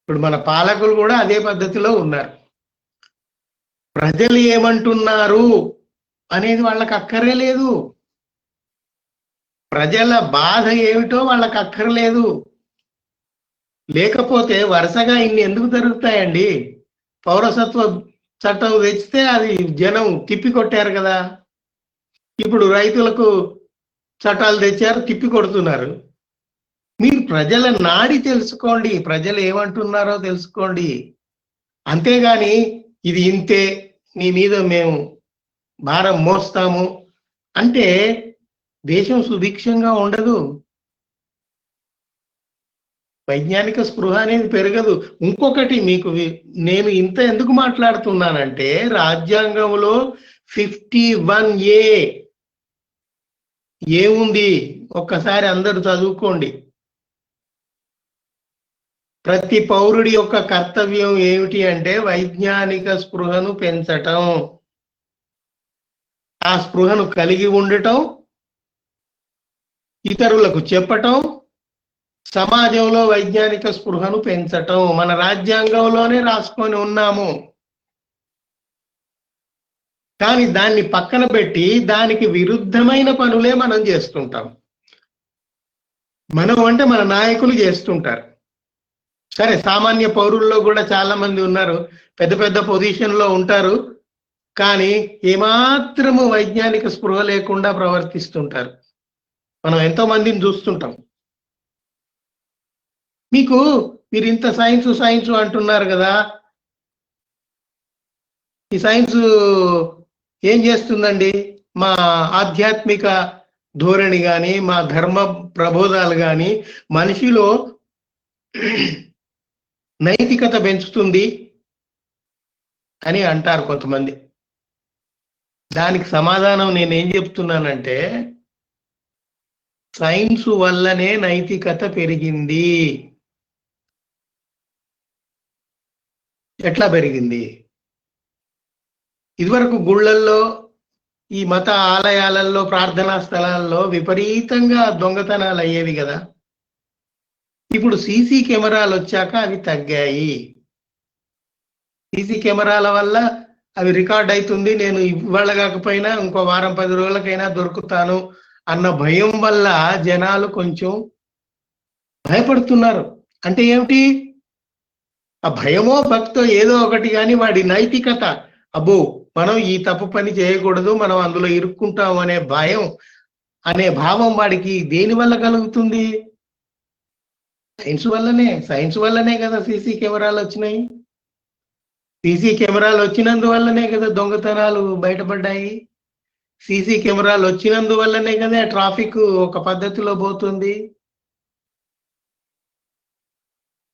Speaker 2: ఇప్పుడు మన పాలకులు కూడా అదే పద్ధతిలో ఉన్నారు. ప్రజలు ఏమంటున్నారు అనేది వాళ్ళకి అక్కరే లేదు. ప్రజల బాధ ఏమిటో వాళ్ళకి అక్కర్లేదు. లేకపోతే వరుసగా ఇన్ని ఎందుకు జరుగుతాయండి? పౌరసత్వ చట్టం తెచ్చితే అది జనం తిప్పి కొట్టారు కదా. ఇప్పుడు రైతులకు చట్టాలు తెచ్చారు, తిప్పి కొడుతున్నారు. మీరు ప్రజల నాడి తెలుసుకోండి, ప్రజలు ఏమంటున్నారో తెలుసుకోండి. అంతేగాని ఇది ఇంతే, నీ మీద మేము భారం మోస్తాము అంటే దేశం సుభిక్షంగా ఉండదు. వైజ్ఞానిక స్పృహ అనేది పెరగదు. ఇంకొకటి మీకు నేను ఇంత ఎందుకు మాట్లాడుతున్నానంటే, రాజ్యాంగంలో 51A ఏముంది ఒక్కసారి అందరూ చదువుకోండి. ప్రతి పౌరుడి యొక్క కర్తవ్యం ఏమిటి అంటే వైజ్ఞానిక స్పృహను పెంచటం, ఆ స్పృహను కలిగి ఉండటం, ఇతరులకు చెప్పటం, సమాజంలో వైజ్ఞానిక స్పృహను పెంచటం. మన రాజ్యాంగంలోనే రాసుకొని ఉన్నాము. కానీ దాన్ని పక్కన పెట్టి దానికి విరుద్ధమైన పనులే మనం చేస్తుంటాం. మనం అంటే మన నాయకులు చేస్తుంటారు. సరే, సామాన్య పౌరుల్లో కూడా చాలా మంది ఉన్నారు, పెద్ద పెద్ద పొజిషన్లో ఉంటారు, కానీ ఏమాత్రము వైజ్ఞానిక స్పృహ లేకుండా ప్రవర్తిస్తుంటారు. మనం ఎంతో మందిని చూస్తుంటాం. మీరు ఇంత సైన్స్ అంటున్నారు కదా, ఈ సైన్స్ ఏం చేస్తుందండి? మా ఆధ్యాత్మిక ధోరణి కానీ, మా ధర్మ ప్రబోధాలు కానీ మనిషిలో నైతికత పెంచుతుంది అని అంటారు కొంతమంది. దానికి సమాధానం నేనేం చెప్తున్నానంటే, సైన్స్ వల్లనే నైతికత పెరిగింది. ఎట్లా పెరిగింది? ఇదివరకు గుళ్ళల్లో, ఈ మత ఆలయాలలో, ప్రార్థనా స్థలాల్లో విపరీతంగా దొంగతనాలు అయ్యేవి కదా. ఇప్పుడు సీసీ కెమెరాలు వచ్చాక అవి తగ్గాయి. సీసీ కెమెరాల వల్ల అవి రికార్డ్ అవుతుంది, నేను ఇవాళ కాకపోయినా ఇంకో వారం 10 రోజులకైనా దొరుకుతాను అన్న భయం వల్ల జనాలు కొంచెం భయపడుతున్నారు. అంటే ఏమిటి? ఆ భయమో భక్తో ఏదో ఒకటి, కానీ వాడి నైతికత, అబ్బో మనం ఈ తప్పు పని చేయకూడదు, మనం అందులో ఇరుక్కుంటాం అనే భయం, అనే భావం వాడికి దేని వల్ల కలుగుతుంది? సైన్స్ వల్లనే కదా సీసీ కెమెరాలు వచ్చినాయి. సీసీ కెమెరాలు వచ్చినందువల్లనే కదా దొంగతనాలు బయటపడ్డాయి. సీసీ కెమెరాలు వచ్చినందువల్లనే కదా ట్రాఫిక్ ఒక పద్ధతిలో పోతుంది.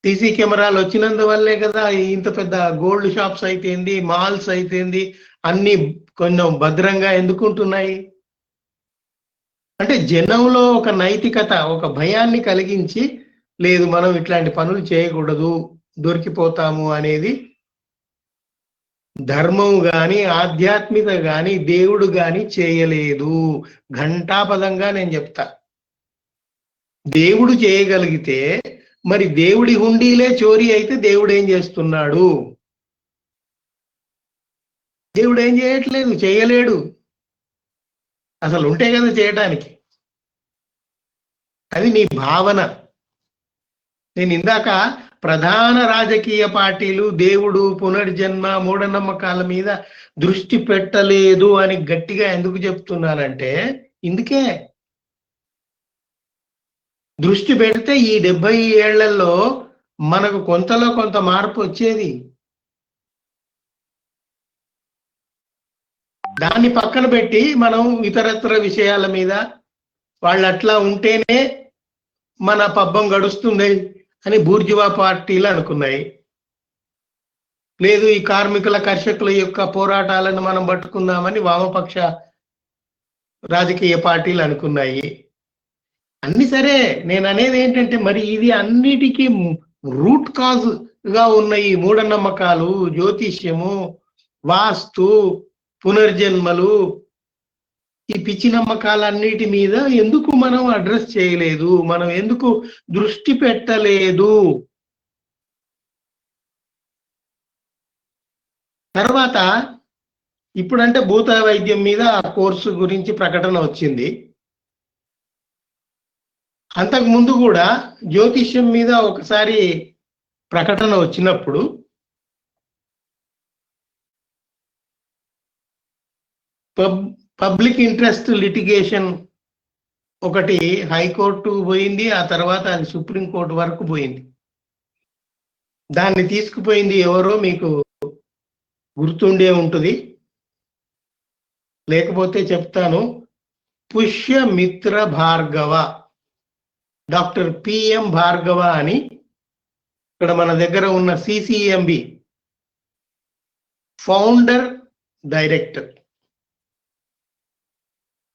Speaker 2: సీసీ కెమెరాలు వచ్చినందువల్లే కదా ఇంత పెద్ద గోల్డ్ షాప్స్ అయితేంది, మాల్స్ అయితేంది, అన్ని కొంచెం భద్రంగా ఎందుకుంటున్నాయి అంటే జనంలో ఒక నైతికత, ఒక భయాన్ని కలిగించి, లేదు మనం ఇట్లాంటి పనులు చేయకూడదు, దొరికిపోతాము అనేది ధర్మం గాని, ఆధ్యాత్మిక గాని, దేవుడు గాని చేయలేదు. ఘంటాపదంగా నేను చెప్తా. దేవుడు చేయగలిగితే మరి దేవుడి హుండీలే చోరీ అయితే దేవుడు ఏం చేస్తున్నాడు? దేవుడు ఏం చేయట్లేదు, చేయలేడు. అసలు ఉంటే కదా చేయటానికి. అది నీ భావన. నేను ఇందాక ప్రధాన రాజకీయ పార్టీలు దేవుడు, పునర్జన్మ, మూఢనమ్మకాల మీద దృష్టి పెట్టలేదు అని గట్టిగా ఎందుకు చెప్తున్నానంటే, ఇందుకే. దృష్టి పెడితే ఈ 70 ఏళ్లలో మనకు కొంతలో కొంత మార్పు వచ్చేది. దాన్ని పక్కన పెట్టి మనం ఇతరత్ర విషయాల మీద వాళ్ళు అట్లా ఉంటేనే మన పబ్బం గడుస్తుంది అని బూర్జువా పార్టీలు అనుకున్నాయి. లేదు ఈ కార్మికుల కర్షకుల యొక్క పోరాటాలను మనం పట్టుకుందామని వామపక్ష రాజకీయ పార్టీలు అనుకున్నాయి. అన్ని సరే, నేను అనేది ఏంటంటే మరి ఇది అన్నిటికీ రూట్ కాజ్ గా ఉన్న ఈ మూఢనమ్మకాలు, జ్యోతిష్యము, వాస్తు, పునర్జన్మలు, ఈ పిచ్చి నమ్మకాలన్నిటి మీద ఎందుకు మనం అడ్రస్ చేయలేదు, మనం ఎందుకు దృష్టి పెట్టలేదు? తర్వాత ఇప్పుడంటే భూత వైద్యం మీద ఆ కోర్సు గురించి ప్రకటన వచ్చింది. అంతకు ముందు కూడా జ్యోతిష్యం మీద ఒకసారి ప్రకటన వచ్చినప్పుడు పబ్లిక్ ఇంట్రెస్ట్ లిటిగేషన్ ఒకటి హైకోర్టు పోయింది, ఆ తర్వాత అది సుప్రీంకోర్టు వరకు పోయింది. దాన్ని తీసుకుపోయింది ఎవరో మీకు గుర్తుండే ఉంటుంది, లేకపోతే చెప్తాను. పుష్యమిత్ర భార్గవ, డాక్టర్ పిఎం భార్గవ అని ఇక్కడ మన దగ్గర ఉన్న సిసిఎంబి ఫౌండర్ డైరెక్టర్.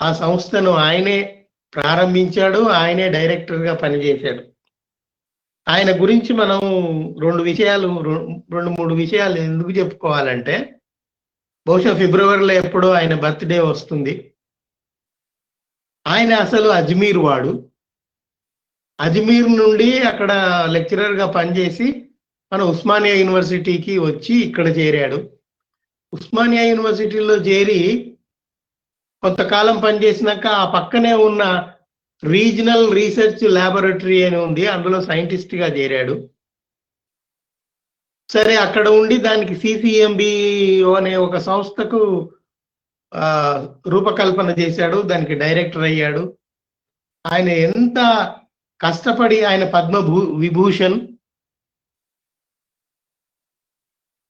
Speaker 2: ఆ సంస్థను ఆయనే ప్రారంభించాడు, ఆయనే డైరెక్టర్గా పనిచేశాడు. ఆయన గురించి మనం రెండు మూడు విషయాలు ఎందుకు చెప్పుకోవాలంటే, బహుశా ఫిబ్రవరిలో ఎప్పుడో ఆయన బర్త్డే వస్తుంది. ఆయన అసలు అజ్మీర్ వాడు. అజ్మీర్ నుండి అక్కడ లెక్చరర్గా పనిచేసి మన ఉస్మానియా యూనివర్సిటీకి వచ్చి ఇక్కడ చేరాడు. ఉస్మానియా యూనివర్సిటీలో చేరి కొంతకాలం పనిచేసినాక ఆ పక్కనే ఉన్న రీజనల్ రీసెర్చ్ ల్యాబొరేటరీ అని ఉంది, అందులో సైంటిస్ట్గా చేరాడు. సరే, అక్కడ ఉండి దానికి సిసిఎంబి అనే ఒక సంస్థకు రూపకల్పన చేశాడు, దానికి డైరెక్టర్ అయ్యాడు. ఆయన ఎంత కష్టపడి, ఆయన విభూషణ్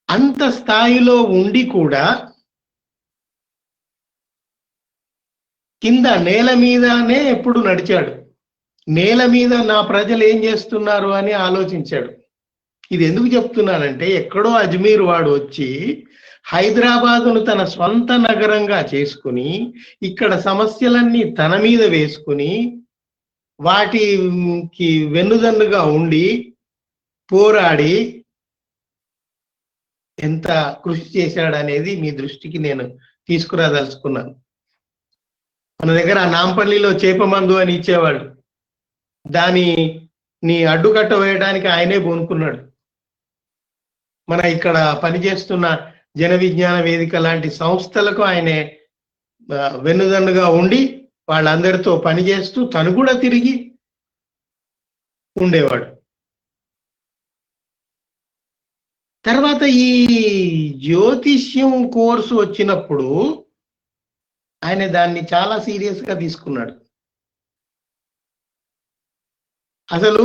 Speaker 2: అంత స్థాయిలో ఉండి కూడా కింద నేల మీదనే ఎప్పుడు నడిచాడు. నేల మీద నా ప్రజలు ఏం చేస్తున్నారు అని ఆలోచించాడు. ఇది ఎందుకు చెప్తున్నానంటే, ఎక్కడో అజ్మీర్ వాడు వచ్చి హైదరాబాదును తన స్వంత నగరంగా చేసుకుని ఇక్కడ సమస్యలన్నీ తన మీద వేసుకుని వాటికి వెన్నుదన్నుగా ఉండి పోరాడి ఎంత కృషి చేశాడనేది మీ దృష్టికి నేను తీసుకురాదలుచుకున్నాను. మన దగ్గర నాంపల్లిలో చేపమందు అని ఇచ్చేవాడు, దాని అడ్డుకట్ట వేయడానికి ఆయనే పూనుకున్నాడు. మన ఇక్కడ పనిచేస్తున్న జన విజ్ఞాన వేదిక లాంటి సంస్థలకు ఆయనే వెన్నుదన్నుగా ఉండి వాళ్ళందరితో పనిచేస్తూ తను కూడా తిరిగి ఉండేవాడు. తర్వాత ఈ జ్యోతిష్యం కోర్సు వచ్చినప్పుడు ఆయన దాన్ని చాలా సీరియస్ గా తీసుకున్నాడు. అసలు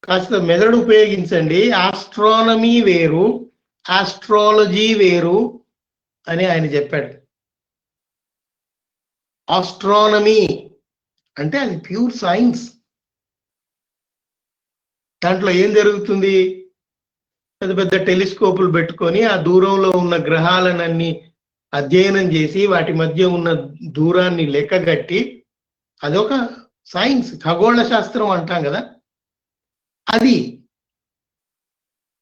Speaker 2: కాస్త మెదడు ఉపయోగించండి. ఆస్ట్రానమీ వేరు, ఆస్ట్రాలజీ వేరు అని ఆయన చెప్పాడు. ఆస్ట్రానమీ అంటే అది ప్యూర్ సైన్స్. దాంట్లో ఏం జరుగుతుంది? పెద్ద పెద్ద టెలిస్కోపులు పెట్టుకొని ఆ దూరంలో ఉన్న గ్రహాలనన్నీ అధ్యయనం చేసి వాటి మధ్య ఉన్న దూరాన్ని లెక్కగట్టి, అదొక సైన్స్, ఖగోళ శాస్త్రం అంటాం కదా, అది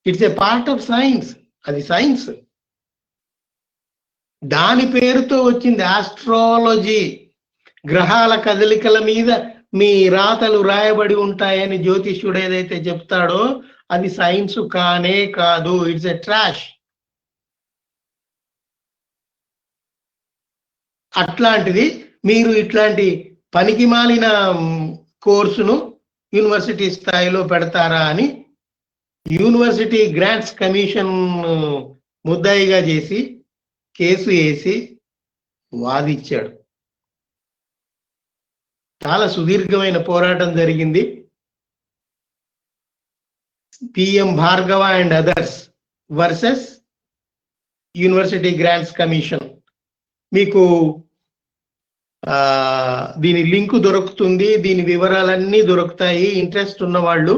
Speaker 2: it's a part of science. అది సైన్స్. దాని పేరుతో వచ్చింది ఆస్ట్రాలజీ. గ్రహాల కదలికల మీద మీ రాతలు రాయబడి ఉంటాయని జ్యోతిష్యుడు ఏదైతే చెప్తాడో అది సైన్స్ కానే కాదు. It's a trash. అట్లాంటిది మీరు ఇట్లాంటి పనికి మాలిన కోర్సును యూనివర్సిటీ స్థాయిలో పెడతారా అని యూనివర్సిటీ గ్రాంట్స్ కమిషన్ ముద్దాయిగా చేసి కేసు వేసి వాదించాడు. చాలా సుదీర్ఘమైన పోరాటం జరిగింది. PM Bhargava and others versus university grants commission. మీకు దీని లింకు దొరుకుతుంది, దీని వివరాలన్నీ దొరుకుతాయి. ఇంట్రెస్ట్ ఉన్న వాళ్ళు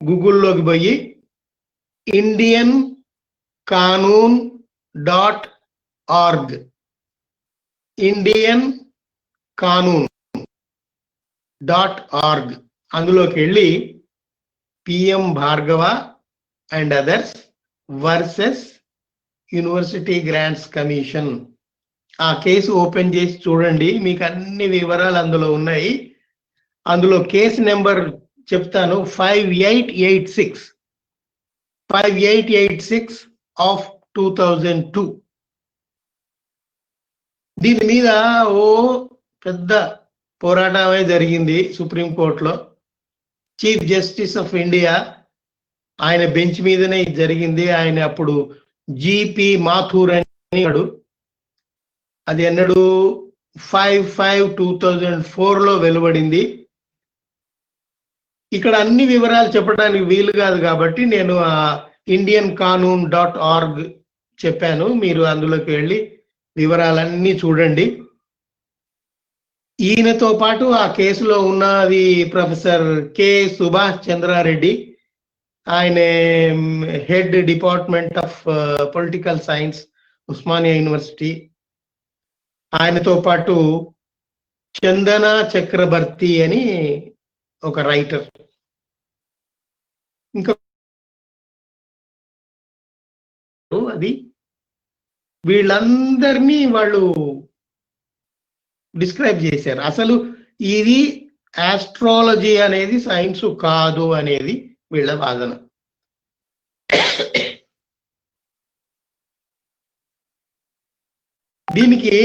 Speaker 2: గూగుల్లోకి పోయి indianqanun.org. indianqanun.org. అందులోకి వెళ్ళి PM Bhargava and others versus university grants commission ఆ కేసు ఓపెన్ చేసి చూడండి, మీకు అన్ని వివరాలు అందులో ఉన్నాయి. అందులో కేసు నెంబర్ చెప్తాను, 5886 ఆఫ్ 2002. దీని మీద ఓ పెద్ద పోరాటమే జరిగింది సుప్రీంకోర్టులో. చీఫ్ జస్టిస్ ఆఫ్ ఇండియా ఆయన బెంచ్ మీదనే ఇది జరిగింది. ఆయన అప్పుడు జిపి మాథూర్ అని, అది ఎన్నడూ 5/5/2004 వెలువడింది. ఇక్కడ అన్ని వివరాలు చెప్పడానికి వీలు కాదు కాబట్టి నేను indianqanun.org చెప్పాను. మీరు అందులోకి వెళ్ళి వివరాలన్నీ చూడండి. ఈయనతో పాటు ఆ కేసులో ఉన్నది ప్రొఫెసర్ కె సుభాష్ చంద్రారెడ్డి, ఆయన head department of political science Osmania university. ఆయనతో పాటు చందన చక్రవర్తి అని ఒక రైటర్. ఇంకా అది వీళ్ళందరినీ వాళ్ళు డిస్క్రైబ్ చేశారు. అసలు ఇది ఆస్ట్రాలజీ అనేది సైన్స్ కాదు అనేది వీళ్ళ వాదన. దీనికి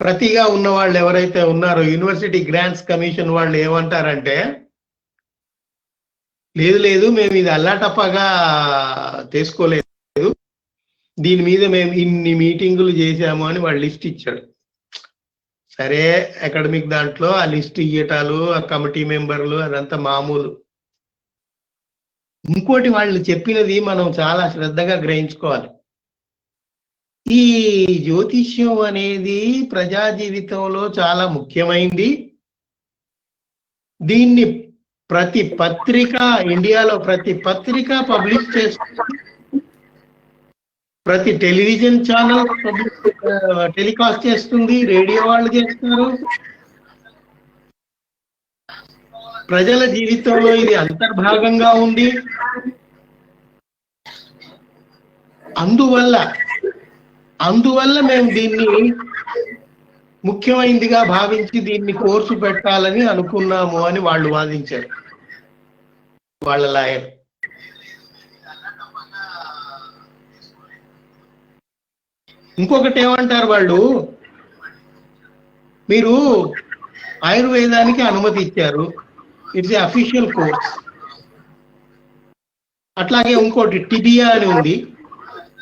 Speaker 2: ప్రతిగా ఉన్న వాళ్ళు ఎవరైతే ఉన్నారో యూనివర్సిటీ గ్రాంట్స్ కమిషన్ వాళ్ళు ఏమంటారంటే, లేదు మేము ఇది అల్లాటప్పగా తీసుకోలేదు, దీని మీద మేము ఇన్ని మీటింగులు చేశాము అని వాళ్ళు లిస్ట్ ఇచ్చాడు. సరే, అకాడమిక్ దాంట్లో ఆ లిస్ట్ ఇయ్యటాలు, ఆ కమిటీ మెంబర్లు అదంతా మామూలు. ఇంకోటి వాళ్ళు చెప్పినది మనం చాలా శ్రద్ధగా గ్రహించుకోవాలి. ఈ జ్యోతిష్యం అనేది ప్రజా జీవితంలో చాలా ముఖ్యమైంది. దీన్ని ప్రతి పత్రిక, ఇండియాలో ప్రతి పత్రిక పబ్లిష్ చేస్తుంది, ప్రతి టెలివిజన్ ఛానల్ టెలికాస్ట్ చేస్తుంది, రేడియో వాళ్ళు చేస్తారు. ప్రజల జీవితంలో ఇది అంతర్భాగంగా ఉంది. అందువల్ల మేము దీన్ని ముఖ్యమైనదిగా భావించి దీన్ని కోర్సు పెట్టాలని అనుకున్నాము అని వాళ్ళు వాదించారు, వాళ్ళ లాయర్. ఇంకొకటి ఏమంటారు వాళ్ళు, మీరు ఆయుర్వేదానికి అనుమతి ఇచ్చారు, ఇట్స్ ఏ అఫీషియల్ కోర్స్. అట్లాగే ఇంకోటి టిబియా అని ఉంది,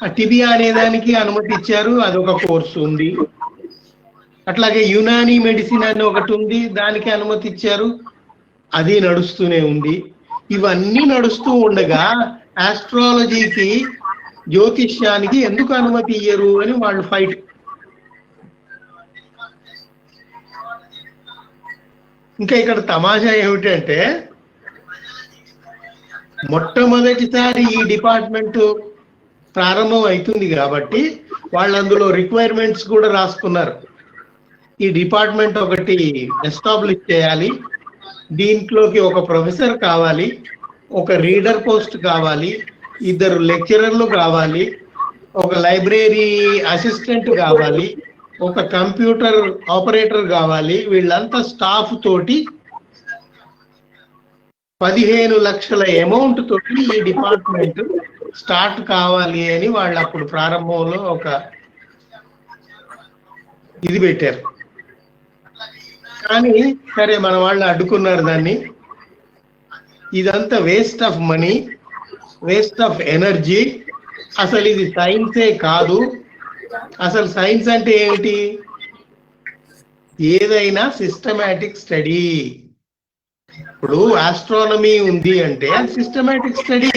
Speaker 2: ఆ టిబియా అనే దానికి అనుమతి ఇచ్చారు, అదొక కోర్సు ఉంది. అట్లాగే యునానీ మెడిసిన్ అని ఒకటి ఉంది, దానికి అనుమతి ఇచ్చారు, అది నడుస్తూనే ఉంది. ఇవన్నీ నడుస్తూ ఉండగా ఆస్ట్రాలజీకి, జ్యోతిష్యానికి ఎందుకు అనుమతి ఇయ్యరు అని వాళ్ళు ఫైట్. ఇంకా ఇక్కడ తమాషా ఏమిటంటే, మొట్టమొదటిసారి ఈ డిపార్ట్మెంట్ ప్రారంభం అవుతుంది కాబట్టి వాళ్ళు అందులో రిక్వైర్మెంట్స్ కూడా రాసుకున్నారు. ఈ డిపార్ట్మెంట్ ఒకటి ఎస్టాబ్లిష్ చేయాలి, దీంట్లోకి ఒక ప్రొఫెసర్ కావాలి, ఒక రీడర్ పోస్ట్ కావాలి, 2 లెక్చరర్లు కావాలి, ఒక లైబ్రరీ అసిస్టెంట్ కావాలి, ఒక కంప్యూటర్ ఆపరేటర్ కావాలి. వీళ్ళంతా స్టాఫ్ తోటి 15 లక్షల అమౌంట్ తోటి ఈ డిపార్ట్మెంట్ స్టార్ట్ కావాలి అని వాళ్ళు అప్పుడు ప్రారంభంలో ఒక ఇది పెట్టారు. కానీ సరే, మన వాళ్ళు అడ్డుకున్నారు దాన్ని. ఇదంతా waste of money, waste of energy, అసలు ఇది సైన్సే కాదు. అసలు సైన్స్ అంటే ఏమిటి? ఏదైనా సిస్టమాటిక్ స్టడీ. ఇప్పుడు ఆస్ట్రానమీ ఉంది అంటే అది సిస్టమాటిక్ స్టడీ.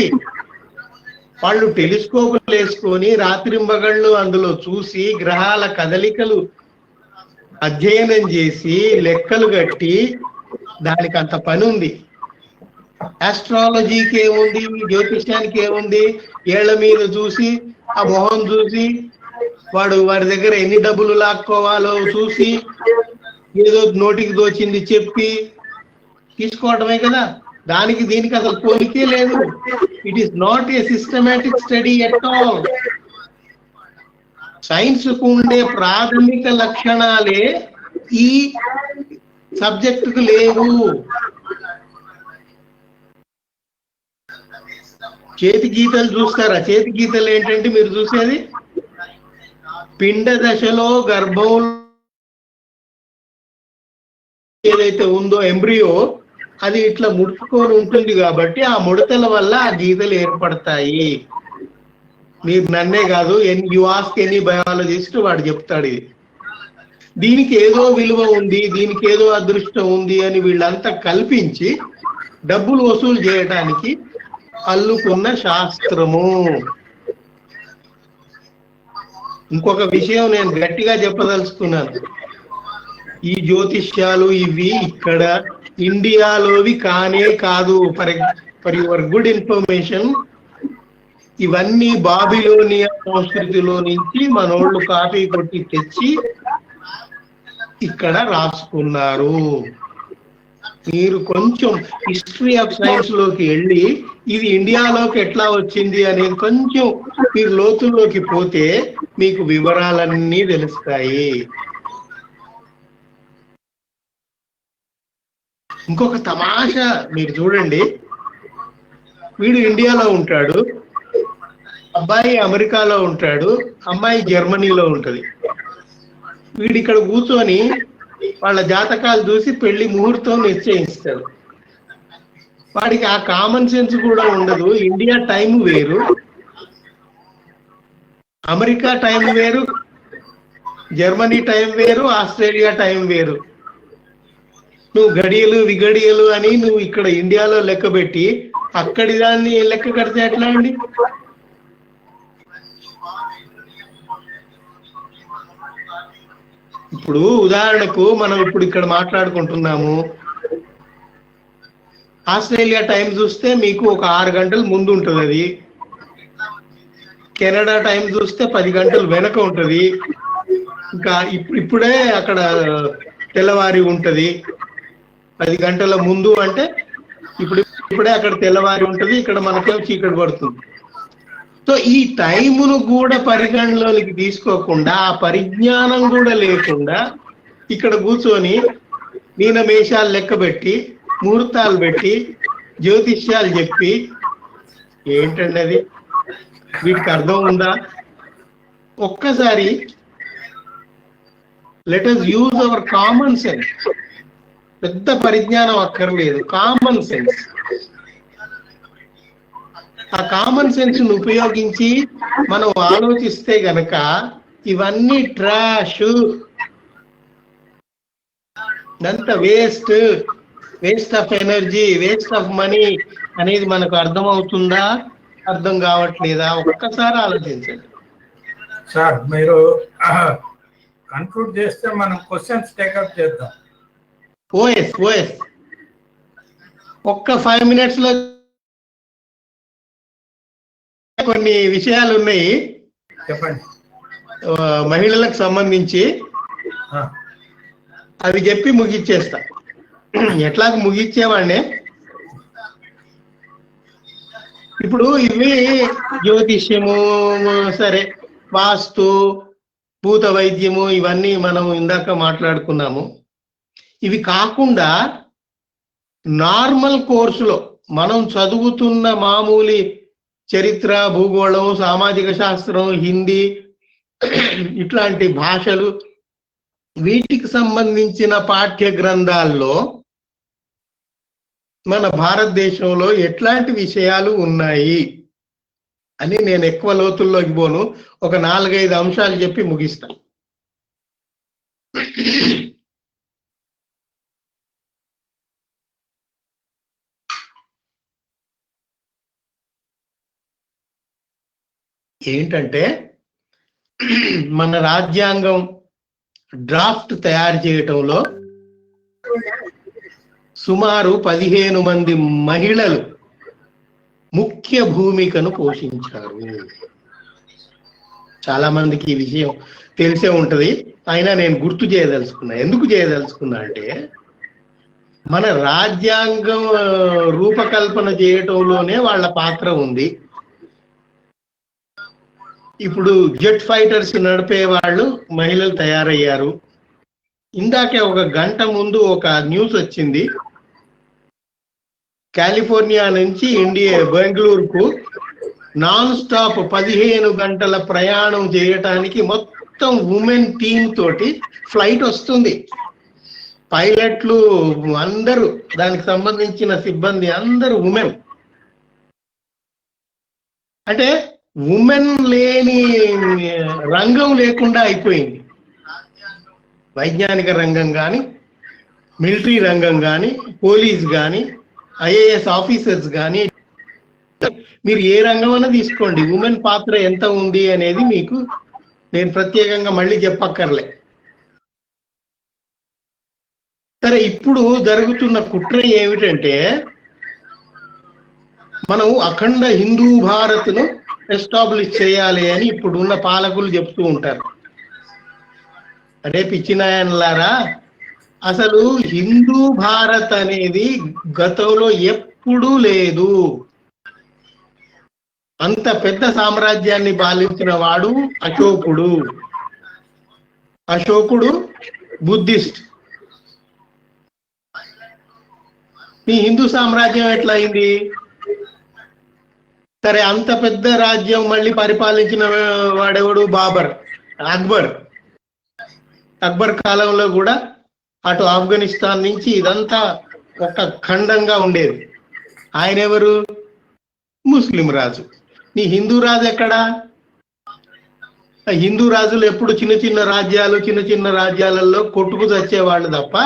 Speaker 2: వాళ్ళు టెలిస్కోపులు వేసుకొని రాత్రింబగళ్ళు అందులో చూసి గ్రహాల కదలికలు అధ్యయనం చేసి లెక్కలు కట్టి దానికి అంత పని ఉంది. ఆస్ట్రాలజీకి ఏముంది, జ్యోతిష్యానికి ఏముంది? ఏళ్ల మీద చూసి, ఆ మొహం చూసి, వాడి దగ్గర ఎన్ని డబ్బులు లాక్కోవాలో చూసి, ఏదో నోటికి దోచింది చెప్పి తీసుకోవడమే కదా. దానికి దీనికి అసలు పోలికే లేదు. It is not a systematic study at all. Science కు ఉండే ప్రాథమిక లక్షణాలే ఈ సబ్జెక్టుకు లేవు. చేతి గీతలు చూస్తారా? చేతి గీతలు ఏంటంటే మీరు చూసేది పిండ దశలో గర్భం ఏదైతే ఉందో ఎంబ్రియో, అది ఇట్లా ముడుచుకొని ఉంటుంది కాబట్టి ఆ ముడతల వల్ల ఆ గీతలు ఏర్పడతాయి. మీరు నన్నే కాదు, యు ఆస్క్ ఎనీ బయాలజిస్ట్, వాడు చెప్తాడు ఇది. దీనికి ఏదో విలువ ఉంది, దీనికి ఏదో అదృష్టం ఉంది అని వీళ్ళంతా కల్పించి డబ్బులు వసూలు చేయడానికి అల్లుకున్న శాస్త్రము. ఇంకొక విషయం నేను గట్టిగా చెప్పదలుచుకున్నాను. ఈ జ్యోతిష్యాలు ఇవి ఇక్కడ ఇండియాలోవి కానే కాదు. ఫర్ యువర్ గుడ్ ఇన్ఫర్మేషన్, ఇవన్నీ బాబిలోనియా సంస్కృతిలో నుంచి మనోళ్ళు కాపీ కొట్టి తెచ్చి ఇక్కడ రాసుకున్నారు. మీరు కొంచెం హిస్టరీ ఆఫ్ సైన్స్ లోకి వెళ్ళి ఇది ఇండియాలోకి ఎట్లా వచ్చింది అనేది కొంచెం మీరు లోతుల్లోకి పోతే మీకు వివరాలన్నీ తెలుస్తాయి. ఇంకొక తమాషా మీరు చూడండి. వీడు ఇండియాలో ఉంటాడు, అబ్బాయి అమెరికాలో ఉంటాడు, అమ్మాయి జర్మనీలో ఉంటది. వీడు ఇక్కడ కూర్చొని వాళ్ళ జాతకాలు చూసి పెళ్లి ముహూర్తం నిశ్చయిస్తాడు. వాడికి ఆ కామన్ సెన్స్ కూడా ఉండదు. ఇండియా టైం వేరు, అమెరికా టైం వేరు, జర్మనీ టైం వేరు, ఆస్ట్రేలియా టైం వేరు. నువ్వు గడియలు విగడియలు అని నువ్వు ఇక్కడ ఇండియాలో లెక్క పెట్టి అక్కడి దాన్ని లెక్క కడితే ఎట్లా అండి? ఇప్పుడు ఉదాహరణకు మనం ఇప్పుడు ఇక్కడ మాట్లాడుకుంటున్నాము, ఆస్ట్రేలియా టైం చూస్తే మీకు ఒక 6 గంటలు ముందు ఉంటుంది. అది కెనడా టైం చూస్తే 10 గంటలు వెనక ఉంటుంది. ఇంకా ఇప్పుడే అక్కడ తెల్లవారి ఉంటది. 10 గంటల ముందు అంటే ఇప్పుడే అక్కడ తెల్లవారి ఉంటది, ఇక్కడ మనకేమో చీకటి పడుతుంది. సో ఈ టైమును కూడా పరిగణలోకి తీసుకోకుండా, ఆ పరిజ్ఞానం కూడా లేకుండా ఇక్కడ కూర్చొని మీనమేషాలు లెక్క పెట్టి, ముహూర్తాలు పెట్టి, జ్యోతిష్యాలు చెప్పి ఏంటండి అది? వీటికి అర్థం ఉందా? ఒక్కసారి let us use our common sense. పెద్ద పరిజ్ఞానం అక్కర్లేదు, కామన్ సెన్స్. ఆ కామన్ సెన్స్ ను ఉపయోగించి మనం ఆలోచిస్తే గనక ఇవన్నీ ట్రాష్, అంత waste of energy, waste of money అనేది మనకు అర్థమవుతుందా? అర్థం కావట్లేదా? ఒక్కసారి ఆలోచించండి
Speaker 1: సార్. మీరు కన్క్లూడ్ చేస్తే మనం క్వశ్చన్స్ టేకప్ చేద్దాం.
Speaker 2: ఓఎస్ ఒక్క 5 minutes లో కొన్ని విషయాలు ఉన్నాయి,
Speaker 1: చెప్పండి.
Speaker 2: మహిళలకు సంబంధించి అవి చెప్పి ముగిచ్చేస్తా. ఎట్లాగ ముగిచ్చేవాడినే. ఇప్పుడు ఇవి జ్యోతిష్యము సరే, వాస్తు, భూత వైద్యము ఇవన్నీ మనం ఇందాక మాట్లాడుకున్నాము. ఇవి కాకుండా నార్మల్ కోర్సులో మనం చదువుతున్న మామూలు చరిత్ర, భూగోళం, సామాజిక శాస్త్రం, హిందీ ఇట్లాంటి భాషలు, వీటికి సంబంధించిన పాఠ్య గ్రంథాల్లో మన భారతదేశంలో ఎట్లాంటి విషయాలు ఉన్నాయి అని నేను ఎక్కువ లోతుల్లోకి పోను. ఒక 4-5 అంశాలు చెప్పి ముగిస్తాను. ఏంటంటే, మన రాజ్యాంగం డ్రాఫ్ట్ తయారు చేయటంలో సుమారు 15 మంది మహిళలు ముఖ్య భూమికను పోషించారు. చాలా మందికి ఈ విషయం తెలిసే ఉంటది, అయినా నేను గుర్తు చేయదలుచుకున్నా. ఎందుకు చేయదలుచుకున్నా అంటే, మన రాజ్యాంగం రూపకల్పన చేయటంలోనే వాళ్ళ పాత్ర ఉంది. ఇప్పుడు జెట్ ఫైటర్స్ నడిపే వాళ్ళు మహిళలు తయారయ్యారు. ఇందాకే ఒక గంట ముందు ఒక న్యూస్ వచ్చింది, కాలిఫోర్నియా నుంచి బెంగళూరుకు నాన్ స్టాప్ 15 గంటల ప్రయాణం చేయటానికి మొత్తం ఉమెన్ టీమ్ తోటి ఫ్లైట్ వస్తుంది. పైలట్లు అందరూ, దానికి సంబంధించిన సిబ్బంది అందరూ ఉమెన్. అంటే ఉమెన్ లేని రంగం లేకుండా అయిపోయింది. వైజ్ఞానిక రంగం కానీ, మిలిటరీ రంగం కానీ, పోలీస్ కానీ, ఐఏఎస్ ఆఫీసర్స్ కానీ, మీరు ఏ రంగం అన్నా తీసుకోండి, ఉమెన్ పాత్ర ఎంత ఉంది అనేది మీకు నేను ప్రత్యేకంగా మళ్ళీ చెప్పక్కర్లే. సరే, ఇప్పుడు జరుగుతున్న కుట్ర ఏమిటంటే, మనం అఖండ హిందూ భారత్ను ఎస్టాబ్లిష్ చేయాలి అని ఇప్పుడున్న పాలకులు చెప్తూ ఉంటారు. అదే పిచ్చినాయనలారా, అసలు హిందూ భారత్ అనేది గతంలో ఎప్పుడూ లేదు. అంత పెద్ద సామ్రాజ్యాన్ని పాలించిన వాడు అశోకుడు. అశోకుడు బుద్ధిస్ట్. ఈ హిందూ సామ్రాజ్యం ఎట్లా అయింది? సరే, అంత పెద్ద రాజ్యం మళ్ళీ పరిపాలించిన వాడెవడు? బాబర్, అక్బర్ కాలంలో కూడా అటు ఆఫ్ఘనిస్తాన్ నుంచి ఇదంతా ఒక ఖండంగా ఉండేది. ఆయన ఎవరు? ముస్లిం రాజు. నీ హిందూ రాజు ఎక్కడా? హిందూ రాజులు ఎప్పుడు చిన్న చిన్న రాజ్యాలలో కొట్టుకు తెచ్చేవాళ్ళు తప్ప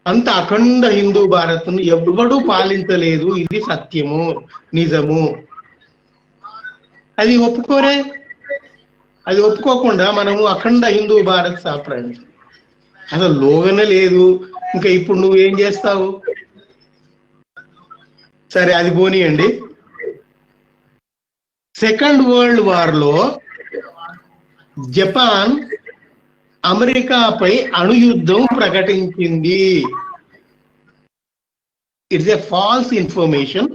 Speaker 2: అంత అఖండ హిందూ భారత్ను ఎవ్వడూ పాలించలేదు. ఇది సత్యము, నిజము. అది ఒప్పుకోరే. అది ఒప్పుకోకుండా మనము అఖండ హిందూ భారత్ సాంప్రదాయం అసలు లోగనే లేదు. ఇంకా ఇప్పుడు నువ్వేం చేస్తావు? సరే, అది పోనీయండి. సెకండ్ వరల్డ్ వార్ లో జపాన్ అమెరికాపై అణుయుద్ధం ప్రకటించింది. It's a false information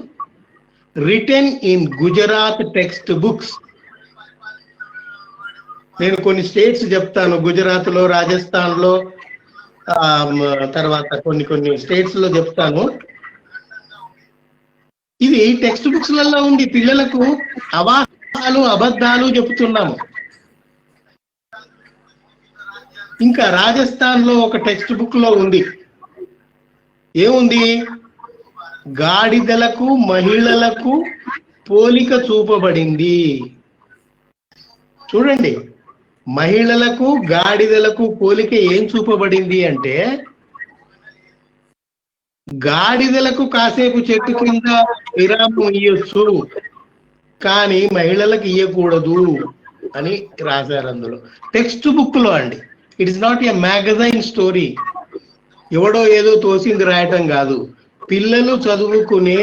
Speaker 2: written in Gujarat text books. నేను కొన్ని స్టేట్స్ చెప్తాను, గుజరాత్ లో, రాజస్థాన్ లో, తర్వాత కొన్ని స్టేట్స్ లో చెప్తాను. ఇది టెక్స్ట్ బుక్స్ లలో ఉంది. పిల్లలకు అవాస్తవాలు, అబద్ధాలు చెప్తున్నాము. ఇంకా రాజస్థాన్ లో ఒక టెక్స్ట్ బుక్ లో ఉంది, ఏముంది? గాడిదలకు మహిళలకు పోలిక చూపబడింది. చూడండి, మహిళలకు గాడిదలకు పోలిక ఏం చూపబడింది అంటే, గాడిదలకు కాసేపు చెట్టు కింద విరామం ఇయ్యొచ్చు, కానీ మహిళలకు ఇయ్యకూడదు అని రాశారు అందులో, టెక్స్ట్ బుక్ లో అండి. It is not a magazine story. ఎవడో ఏదో తోసింది రాయటం కాదు. పిల్లలు చదువుకునే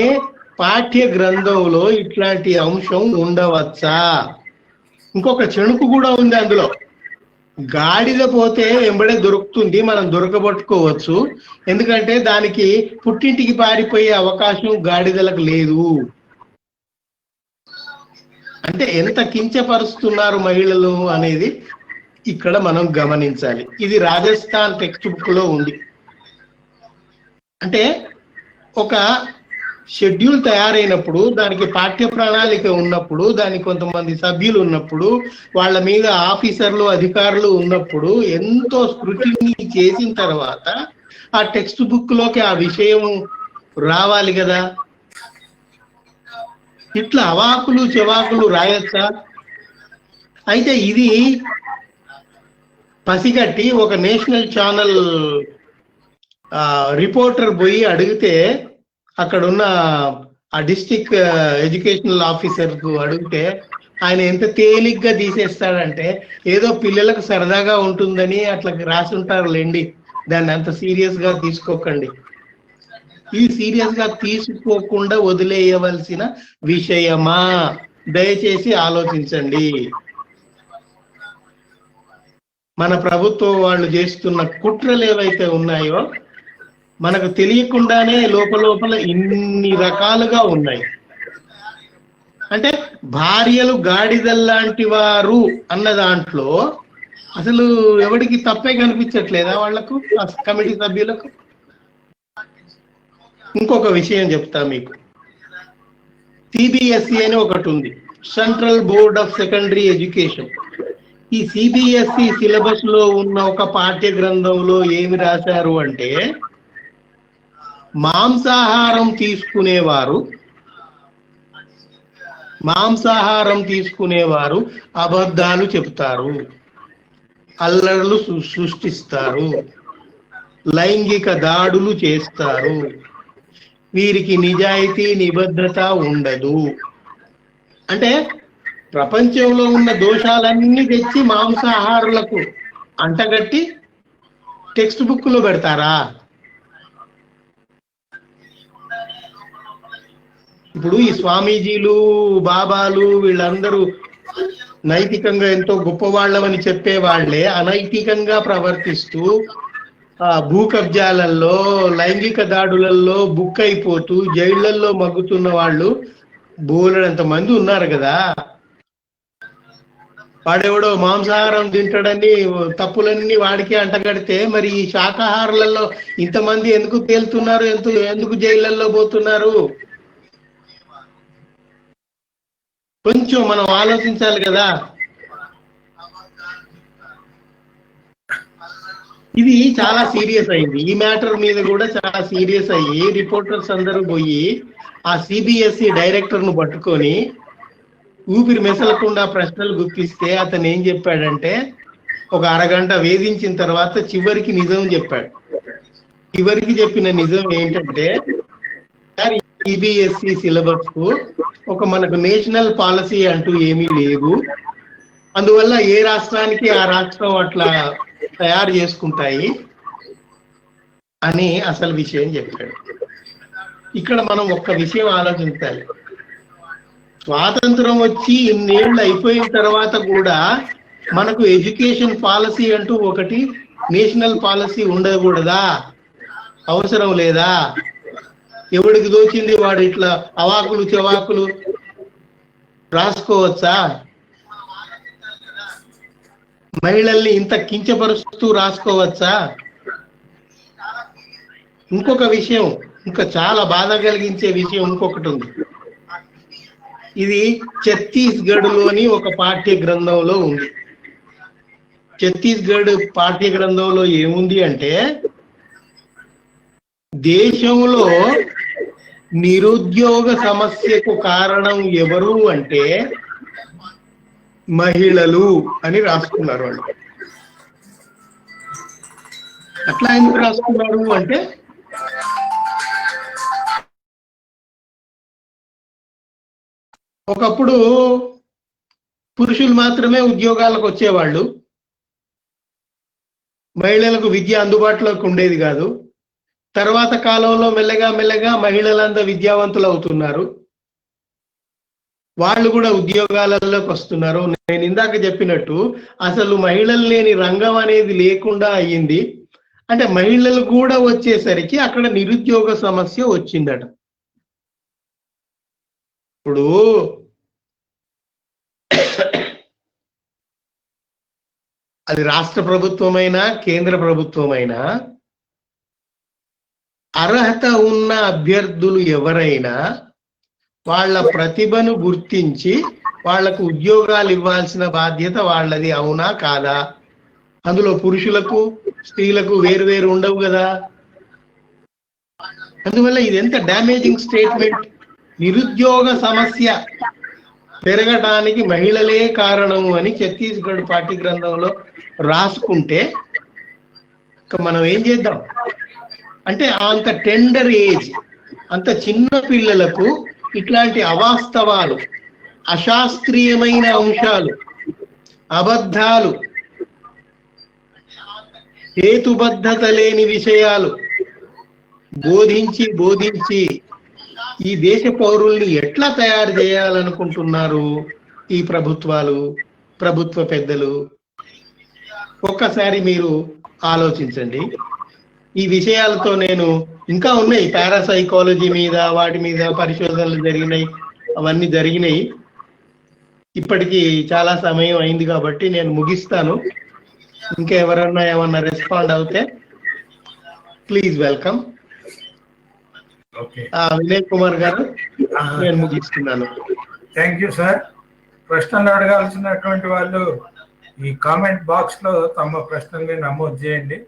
Speaker 2: పాఠ్య గ్రంథంలో ఇట్లాంటి అంశం ఉండవచ్చా? ఇంకొక చెణుకు కూడా ఉంది అందులో. గాడిద పోతే వెంబడే దొరుకుతుంది, మనం దొరకబట్టుకోవచ్చు. ఎందుకంటే దానికి పుట్టింటికి పారిపోయే అవకాశం గాడిదలకు లేదు. అంటే ఎంత కించపరుస్తున్నారు మహిళలు అనేది ఇక్కడ మనం గమనించాలి. ఇది రాజస్థాన్ టెక్స్ట్ బుక్ లో ఉంది. అంటే ఒక షెడ్యూల్ తయారైనప్పుడు, దానికి పాఠ్య ప్రణాళిక ఉన్నప్పుడు, దానికి కొంతమంది సభ్యులు ఉన్నప్పుడు, వాళ్ళ మీద ఆఫీసర్లు, అధికారులు ఉన్నప్పుడు ఎంతో స్క్రూటినీ చేసిన తర్వాత ఆ టెక్స్ట్ బుక్ లోకి ఆ విషయం రావాలి కదా. ఇట్లా అవాకులు చెవాకులు రాయొచ్చా? అయితే ఇది పసిగట్టి ఒక నేషనల్ ఛానల్ రిపోర్టర్ పోయి అడిగితే, అక్కడున్న ఆ డిస్ట్రిక్ట్ ఎడ్యుకేషనల్ ఆఫీసర్ కు అడిగితే ఆయన ఎంత తేలిగ్గా తీసేస్తాడంటే, ఏదో పిల్లలకు సరదాగా ఉంటుందని అట్లా రాసి ఉంటారులేండి, దాన్ని అంత సీరియస్ గా తీసుకోకండి ఇది సీరియస్ గా తీసుకోకుండా వదిలేయవలసిన విషయమా? దయచేసి ఆలోచించండి. మన ప్రభుత్వం వాళ్ళు చేస్తున్న కుట్రలు ఏవైతే ఉన్నాయో మనకు తెలియకుండానే లోపల ఇన్ని రకాలుగా ఉన్నాయి. అంటే భార్యలు గాడిదల్లాంటి వారు అన్న దాంట్లో అసలు ఎవరికి తప్పే కనిపించట్లేదా వాళ్లకు, కమిటీ సభ్యులకు? ఇంకొక విషయం చెప్తా మీకు. సిబిఎస్ఈ అని ఒకటి ఉంది, central board of secondary education. ఈ సిబిఎస్ఈ సిలబస్ లో ఉన్న ఒక పాఠ్య గ్రంథంలో ఏమి రాశారు అంటే, మాంసాహారం తీసుకునేవారు అబద్ధాలు చెబుతారు, అల్లర్లు సృష్టిస్తారు, లైంగిక దాడులు చేస్తారు, వీరికి నిజాయితీ నిబద్ధత ఉండదు. అంటే ప్రపంచంలో ఉన్న దోషాలన్నీ తెచ్చి మాంసాహారులకు అంటగట్టి టెక్స్ట్ బుక్ లో పెడతారా? ఇప్పుడు ఈ స్వామీజీలు, బాబాలు వీళ్ళందరూ నైతికంగా ఎంతో గొప్పవాళ్ళమని చెప్పే వాళ్ళే అనైతికంగా ప్రవర్తిస్తూ భూ కబ్జాలలో, లైంగిక దాడులలో బుక్ అయిపోతూ జైళ్లలో మగ్గుతున్న వాళ్ళు బోలెడంత మంది ఉన్నారు కదా. వాడెవడో మాంసాహారం తింటాడని తప్పులన్నీ వాడికి అంటగడితే మరి ఈ శాకాహారులలో ఇంతమంది ఎందుకు తేలుతున్నారు, ఎందుకు జైళ్లలో పోతున్నారు? కొంచెం మనం ఆలోచించాలి కదా. ఇది చాలా సీరియస్ అయింది. ఈ మ్యాటర్ మీద కూడా చాలా సీరియస్ అయ్యి రిపోర్టర్స్ అందరూ పోయి ఆ సిబిఎస్ఈ డైరెక్టర్ ను పట్టుకొని ఊపిరి మెసలకుండా ప్రశ్నలు గుప్పిస్తే అతను ఏం చెప్పాడంటే, ఒక అరగంట వేధించిన తర్వాత చివరికి నిజం చెప్పాడు. చివరికి చెప్పిన నిజం ఏంటంటే, సిబిఎస్ఈ సిలబస్ కు ఒక మనకు నేషనల్ పాలసీ అంటూ ఏమీ లేదు, అందువల్ల ఏ రాష్ట్రానికి ఆ రాష్ట్రం అట్లా తయారు చేసుకుంటాయి అని అసలు విషయం చెప్పాడు. ఇక్కడ మనం ఒక్క విషయం ఆలోచించాలి. స్వాతంత్రం వచ్చి ఇన్నేళ్ళు అయిపోయిన తర్వాత కూడా మనకు ఎడ్యుకేషన్ పాలసీ అంటూ ఒకటి, నేషనల్ పాలసీ ఉండకూడదా? అవసరం లేదా? ఎవడికి దోచింది వాడు ఇట్లా అవాకులు చెవాకులు రాసుకోవచ్చా? మహిళల్ని ఇంత కించపరుస్తూ రాసుకోవచ్చా? ఇంకొక విషయం, ఇంకా చాలా బాధ కలిగించే విషయం ఇంకొకటి ఉంది. ఇది ఛత్తీస్గఢ్ లోని ఒక పాఠ్య గ్రంథంలో ఉంది. ఛత్తీస్గఢ్ పాఠ్య గ్రంథంలో ఏముంది అంటే, దేశంలో నిరుద్యోగ సమస్యకు కారణం ఎవరు అంటే మహిళలు అని రాసుకున్నారు వాళ్ళు. అట్లా ఎందుకు రాసుకున్నారు అంటే, ఒకప్పుడు పురుషులు మాత్రమే ఉద్యోగాలకు వచ్చేవాళ్ళు, మహిళలకు విద్య అందుబాటులోకి ఉండేది కాదు. తర్వాత కాలంలో మెల్లగా మహిళలందరూ విద్యావంతులు అవుతున్నారు, వాళ్ళు కూడా ఉద్యోగాలలోకి వస్తున్నారు. నేను ఇందాక చెప్పినట్టు అసలు మహిళలు లేని రంగం అనేది లేకుండా అయ్యింది. అంటే మహిళలు కూడా వచ్చేసరికి అక్కడ నిరుద్యోగ సమస్య వచ్చిందట. ఇప్పుడు అది రాష్ట్ర ప్రభుత్వమైనా కేంద్ర ప్రభుత్వమైనా అర్హత ఉన్న అభ్యర్థులు ఎవరైనా వాళ్ళ ప్రతిభను గుర్తించి వాళ్లకు ఉద్యోగాలు ఇవ్వాల్సిన బాధ్యత వాళ్ళది, అవునా కాదా? అందులో పురుషులకు స్త్రీలకు వేరు ఉండవు కదా. అందువల్ల ఇది ఎంత డ్యామేజింగ్ స్టేట్మెంట్. నిరుద్యోగ సమస్య పెరగడానికి మహిళలే కారణము అని ఛత్తీస్గఢ్ పాఠ్య గ్రంథంలో రాసుకుంటే మనం ఏం చేద్దాం అంటే, అంత టెండర్ ఏజ్, అంత చిన్న పిల్లలకు ఇట్లాంటి అవాస్తవాలు, అశాస్త్రీయమైన అంశాలు, అబద్ధాలు, హేతుబద్ధత లేని విషయాలు బోధించి బోధించి ఈ దేశ పౌరుల్ని ఎట్లా తయారు చేయాలనుకుంటున్నారు ఈ ప్రభుత్వాలు, ప్రభుత్వ పెద్దలు? ఒక్కసారి మీరు ఆలోచించండి. ఈ విషయాలతో నేను ఇంకా ఉన్నాయి, పారాసైకాలజీ మీద వాటి మీద పరిశోధనలు జరిగినాయి, అవన్నీ జరిగినాయి. ఇప్పటికి చాలా సమయం అయింది కాబట్టి నేను ముగిస్తాను. ఇంకా ఎవరన్నా ఏమన్నా రెస్పాండ్ అవుతే ప్లీజ్ వెల్కమ్. వినయ్ కుమార్ గారు, నేను ముగిస్తున్నాను.
Speaker 1: Thank you sir. ప్రశ్నలు అడగాల్సినటువంటి వాళ్ళు ఈ కామెంట్ బాక్స్ లో తమ ప్రశ్నల్ని నమోదు చేయండి.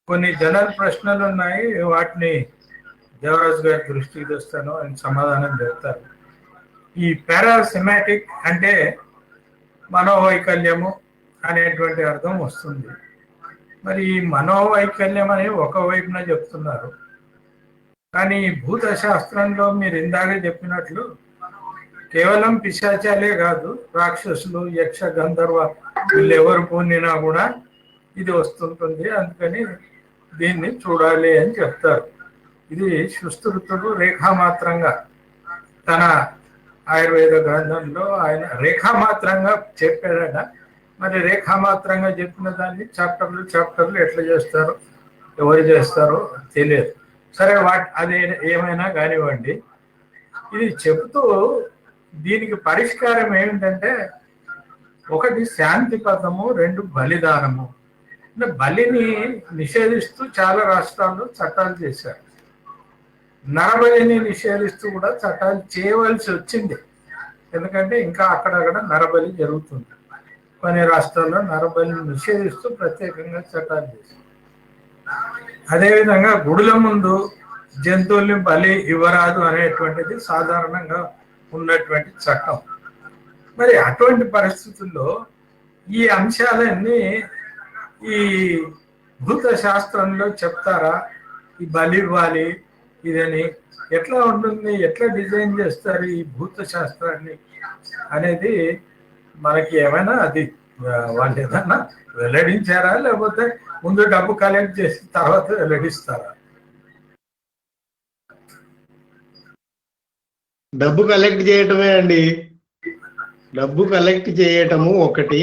Speaker 1: కొన్ని జనరల్ ప్రశ్నలు ఉన్నాయి, వాటిని దేవరాజు గారి దృష్టికి తెస్తాను, ఆయన సమాధానం చెప్తారు. ఈ పారాసిమాటిక్ అంటే మనోవైకల్యము అనేటువంటి అర్థం వస్తుంది. మరి ఈ మనోవైకల్యం అని ఒకవైపున చెప్తున్నారు, కానీ భూత శాస్త్రంలో మీరు ఇందాక చెప్పినట్లు కేవలం పిశాచాలే కాదు, రాక్షసులు, యక్ష, గంధర్వ వీళ్ళు ఎవరు పొందినా కూడా ఇది వస్తుంటుంది. అందుకని దీన్ని చూడాలి అని చెప్తారు. ఇది సుశ్రుతుడు రేఖామాత్రంగా తన ఆయుర్వేద గ్రంథంలో ఆయన రేఖామాత్రంగా చెప్పాడట. మరి రేఖామాత్రంగా చెప్పిన దాన్ని చాప్టర్లు ఎట్లా చేస్తారో, ఎవరు చేస్తారో తెలియదు. సరే, అది ఏమైనా కానివ్వండి. ఇది చెబుతూ దీనికి పరిష్కారం ఏమిటంటే, ఒకటి శాంతి పదము, రెండు బలిదానము. అంటే బలిని నిషేధిస్తూ చాలా రాష్ట్రాల్లో చట్టాలు చేశారు. నరబలిని నిషేధిస్తూ కూడా చట్టాలు చేయవలసి వచ్చింది. ఎందుకంటే ఇంకా అక్కడక్కడ నరబలి జరుగుతుంది. కొన్ని రాష్ట్రాల్లో నరబలిని నిషేధిస్తూ ప్రత్యేకంగా చట్టాలు చేశారు. అదేవిధంగా గుడుల ముందు జంతువుల్ని బలి ఇవ్వరాదు అనేటువంటిది సాధారణంగా ఉన్నటువంటి చట్టం. మరి అటువంటి పరిస్థితుల్లో ఈ అంశాలన్నీ ఈ భూత శాస్త్రంలో చెప్తారా? ఈ బలి ఇవ్వాలి ఇదని ఎట్లా ఉంటుంది, ఎట్లా డిజైన్ చేస్తారు ఈ భూత శాస్త్రాన్ని అనేది మనకి ఏమైనా అది వాళ్ళు ఏదన్నా వెల్లడించారా, లేకపోతే ముందు డబ్బు కలెక్ట్ చేసి తర్వాత వెల్లడిస్తారా?
Speaker 2: డబ్బు కలెక్ట్ చేయటమే అండి. డబ్బు కలెక్ట్ చేయటము ఒకటి,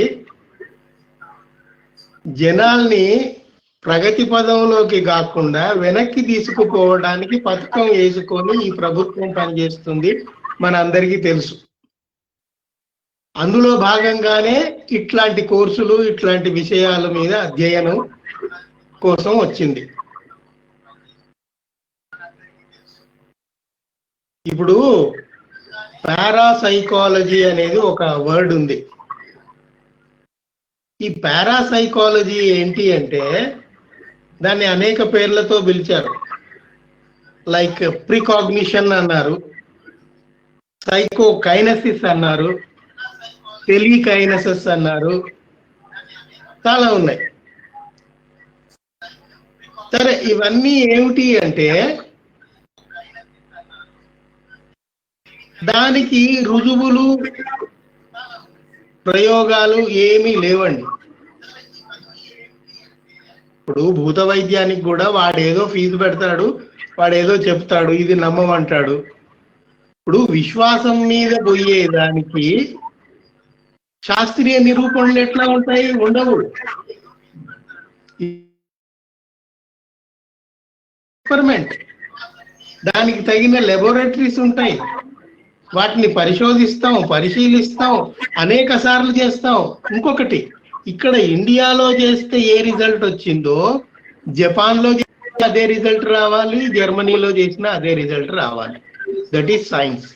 Speaker 2: జనాల్ని ప్రగతి పదంలోకి కాకుండా వెనక్కి తీసుకుపోవడానికి పథకం వేసుకొని ఈ ప్రభుత్వం పనిచేస్తుంది, మన అందరికీ తెలుసు. అందులో భాగంగానే ఇట్లాంటి కోర్సులు, ఇట్లాంటి విషయాల మీద అధ్యయనం కోసం వచ్చింది. ఇప్పుడు పారాసైకాలజీ అనేది ఒక వర్డ్ ఉంది. ఈ పారాసైకాలజీ ఏంటి అంటే దాన్ని అనేక పేర్లతో పిలిచారు. లైక్ ప్రికాగ్నిషన్ అన్నారు, సైకోకైనసిస్ అన్నారు, టెలికైనసిస్ అన్నారు, చాలా ఉన్నాయి. సరే, ఇవన్నీ ఏమిటి అంటే దానికి రుజువులు, ప్రయోగాలు ఏమీ లేవండి. ఇప్పుడు భూత వైద్యానికి కూడా వాడేదో ఫీజు పెడతాడు, వాడేదో చెప్తాడు, ఇది నమ్మమంటాడు. ఇప్పుడు విశ్వాసం మీద పోయేదానికి శాస్త్రీయ నిరూపణలు ఎట్లా ఉంటాయి? ఉండవు. ఎక్స్పెరిమెంట్, దానికి తగిన లెబొరేటరీస్ ఉంటాయి, వాటిని పరిశోధిస్తాం, పరిశీలిస్తాం, అనేక సార్లు చేస్తాం. ఇంకొకటి, ఇక్కడ ఇండియాలో చేస్తే ఏ రిజల్ట్ వచ్చిందో జపాన్లో చేస్తే అదే రిజల్ట్ రావాలి, జర్మనీలో చేసినా అదే రిజల్ట్ రావాలి. That is science.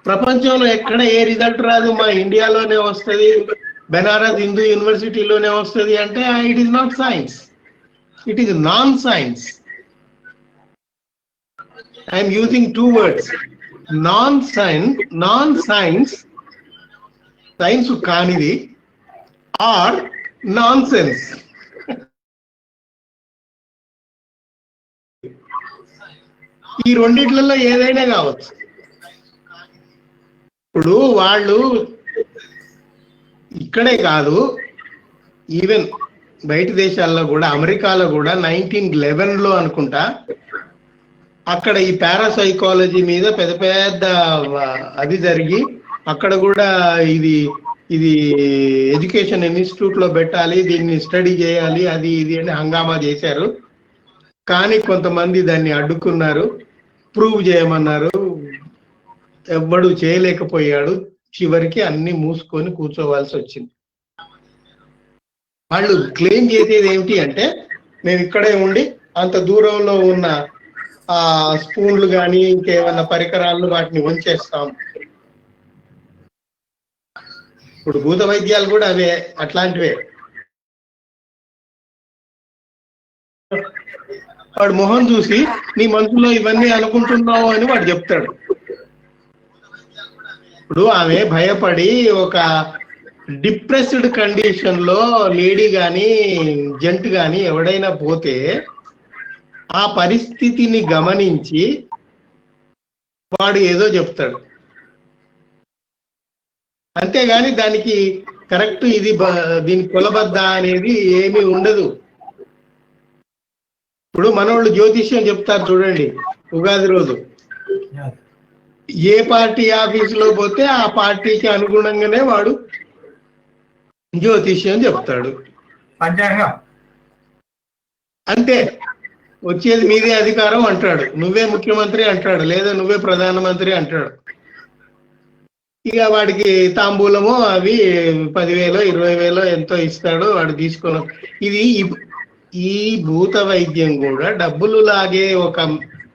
Speaker 2: ప్రపంచంలో ఎక్కడ ఏ రిజల్ట్ రాదు, మా ఇండియాలోనే వస్తుంది, బెనారస్ హిందూ యూనివర్సిటీలోనే వస్తుంది అంటే it is not science, it is non science. I'm using two words, non science, science కానిది, ఆర్ నాన్ సెన్స్. ఈ రెండిట్లలో ఏదైనా కావచ్చు. ఇప్పుడు వాళ్ళు ఇక్కడే కాదు, ఈవెన్ బయట దేశాల్లో కూడా, అమెరికాలో కూడా 1911లో అనుకుంటా, అక్కడ ఈ పారాసైకాలజీ మీద పెద్ద పెద్ద అది జరిగి, అక్కడ కూడా ఇది ఇది ఎడ్యుకేషన్ ఇన్స్టిట్యూట్ లో పెట్టాలి, దీన్ని స్టడీ చేయాలి, అది ఇది అని హంగామా చేశారు. కానీ కొంతమంది దాన్ని అడ్డుకున్నారు, ప్రూవ్ చేయమన్నారు, ఎవ్వడు చేయలేకపోయాడు. చివరికి అన్ని మూసుకొని కూర్చోవాల్సి వచ్చింది. వాళ్ళు క్లెయిమ్ చేసేది ఏమిటి అంటే, మేము ఇక్కడే ఉండి అంత దూరంలో ఉన్న ఆ స్పూన్లు కానీ ఇంకేమన్నా పరికరాలను వాటిని ఉంచేస్తాం. ఇప్పుడు భూత వైద్యాలు కూడా అవే, అట్లాంటివే. వాడు మొహం చూసి నీ మనసులో ఇవన్నీ అనుకుంటున్నావు అని వాడు చెప్తాడు. ఇప్పుడు ఆమె భయపడి ఒక డిప్రెస్డ్ కండిషన్ లో లేడీ కానీ జెంట్ కానీ ఎవడైనా పోతే ఆ పరిస్థితిని గమనించి వాడు ఏదో చెప్తాడు, అంతేగాని దానికి కరెక్ట్ ఇది దీని కొలబద్ద అనేది ఏమీ ఉండదు. ఇప్పుడు మనోళ్ళు జ్యోతిష్యం చెప్తారు చూడండి, ఉగాది రోజు ఏ పార్టీ ఆఫీసులో పోతే ఆ పార్టీకి అనుగుణంగానే వాడు జ్యోతిష్యం చెప్తాడు.
Speaker 1: పంచాంగం
Speaker 2: అంతే, వచ్చేది మీదే అధికారం అంటాడు, నువ్వే ముఖ్యమంత్రి అంటాడు, లేదా నువ్వే ప్రధానమంత్రి అంటాడు. ఇక వాడికి తాంబూలమో అవి 10,000 20,000 ఎంతో ఇస్తాడు, వాడు తీసుకుని. ఇది ఈ భూత వైద్యం కూడా డబ్బులు లాగే ఒక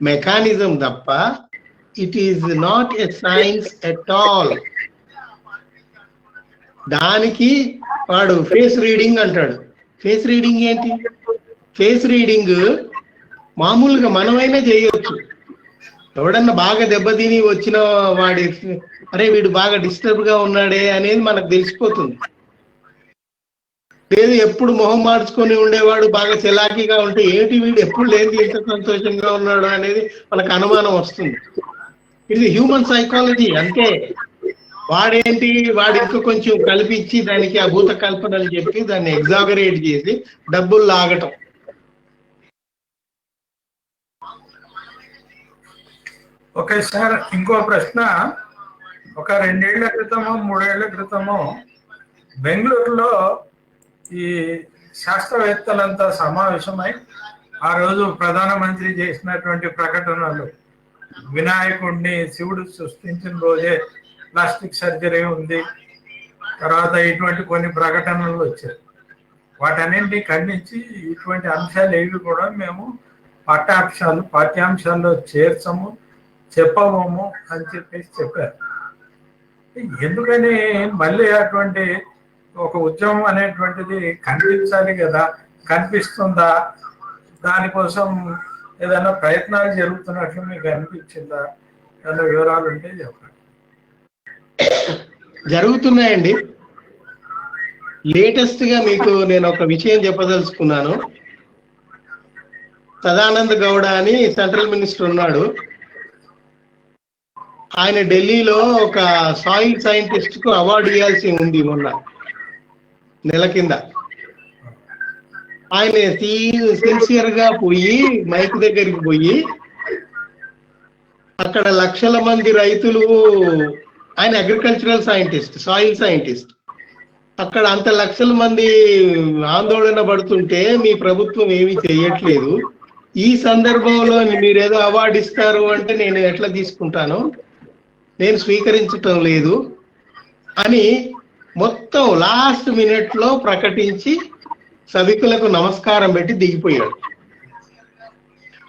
Speaker 2: మెకానిజం తప్ప it is not a science at all. దానికి వాడు ఫేస్ రీడింగ్ అంటాడు. ఫేస్ రీడింగ్ ఏంటి? ఫేస్ రీడింగ్ మామూలుగా మనమైనా చేయొచ్చు. ఎవడన్నా బాగా దెబ్బతిని వచ్చిన వాడి, అరే వీడు బాగా డిస్టర్బ్ గా ఉన్నాడే అనేది మనకు తెలిసిపోతుంది. లేదు ఎప్పుడు మొహం మార్చుకొని ఉండేవాడు బాగా చలాకీగా ఉంటే, ఏంటి వీడు ఎప్పుడు లేదు ఎంత సంతోషంగా ఉన్నాడు అనేది మనకు అనుమానం వస్తుంది. ఇది హ్యూమన్ సైకాలజీ అంతే. వాడేంటి, వాడు ఇంకా కొంచెం కల్పించి దానికి ఆ భూత కల్పనలు చెప్పి దాన్ని ఎగ్జాగరేట్ చేసి డబ్బులు లాగటం.
Speaker 1: ఓకే సార్, ఇంకో ప్రశ్న. ఒక 2 ఏళ్ల క్రితమో 3 ఏళ్ల క్రితమో బెంగళూరులో ఈ శాస్త్రవేత్తలంతా సమావేశమై ఆ రోజు ప్రధానమంత్రి చేసినటువంటి ప్రకటనలు, వినాయకుడిని శివుడు సృష్టించిన రోజే ప్లాస్టిక్ సర్జరీ ఉంది, తర్వాత ఇటువంటి కొన్ని ప్రకటనలు వచ్చాయి. వాటన్నింటినీ ఖండించి ఇటువంటి అంశాలు ఏవి కూడా మేము పాఠ్యాంశాల్లో చేర్చము, చెప్పము అని చెప్పేసి చెప్పారు. ఎందుకని మళ్ళీ అటువంటి ఒక ఉద్యమం అనేటువంటిది కనిపించాలి కదా, కనిపిస్తుందా? దానికోసం ఏదైనా ప్రయత్నాలు జరుగుతున్నట్లు మీకు అనిపించిందా? ఏదైనా వివరాలు ఉంటే చెప్పండి.
Speaker 2: జరుగుతున్నాయండి. లేటెస్ట్ గా మీకు నేను ఒక విషయం చెప్పదలుచుకున్నాను. సదానంద గౌడ అని సెంట్రల్ మినిస్టర్ ఉన్నాడు. ఆయన ఢిల్లీలో ఒక సాయిల్ సైంటిస్ట్ కు అవార్డు ఇవ్వాల్సి ఉంది మొన్న నెల కింద. ఆయన సిన్సియర్ గా పోయి మైక్ దగ్గరికి పోయి అక్కడ లక్షల మంది రైతులు, ఆయన అగ్రికల్చరల్ సైంటిస్ట్, సాయిల్ సైంటిస్ట్, అక్కడ అంత లక్షల మంది ఆందోళన పడుతుంటే మీ ప్రభుత్వం ఏమీ చేయట్లేదు, ఈ సందర్భంలో మీరేదో అవార్డు ఇస్తారు అంటే నేను ఎట్లా తీసుకుంటాను, నేను స్వీకరించటం లేదు అని మొత్తం లాస్ట్ మినిట్ లో ప్రకటించి సభికులకు నమస్కారం పెట్టి దిగిపోయాడు.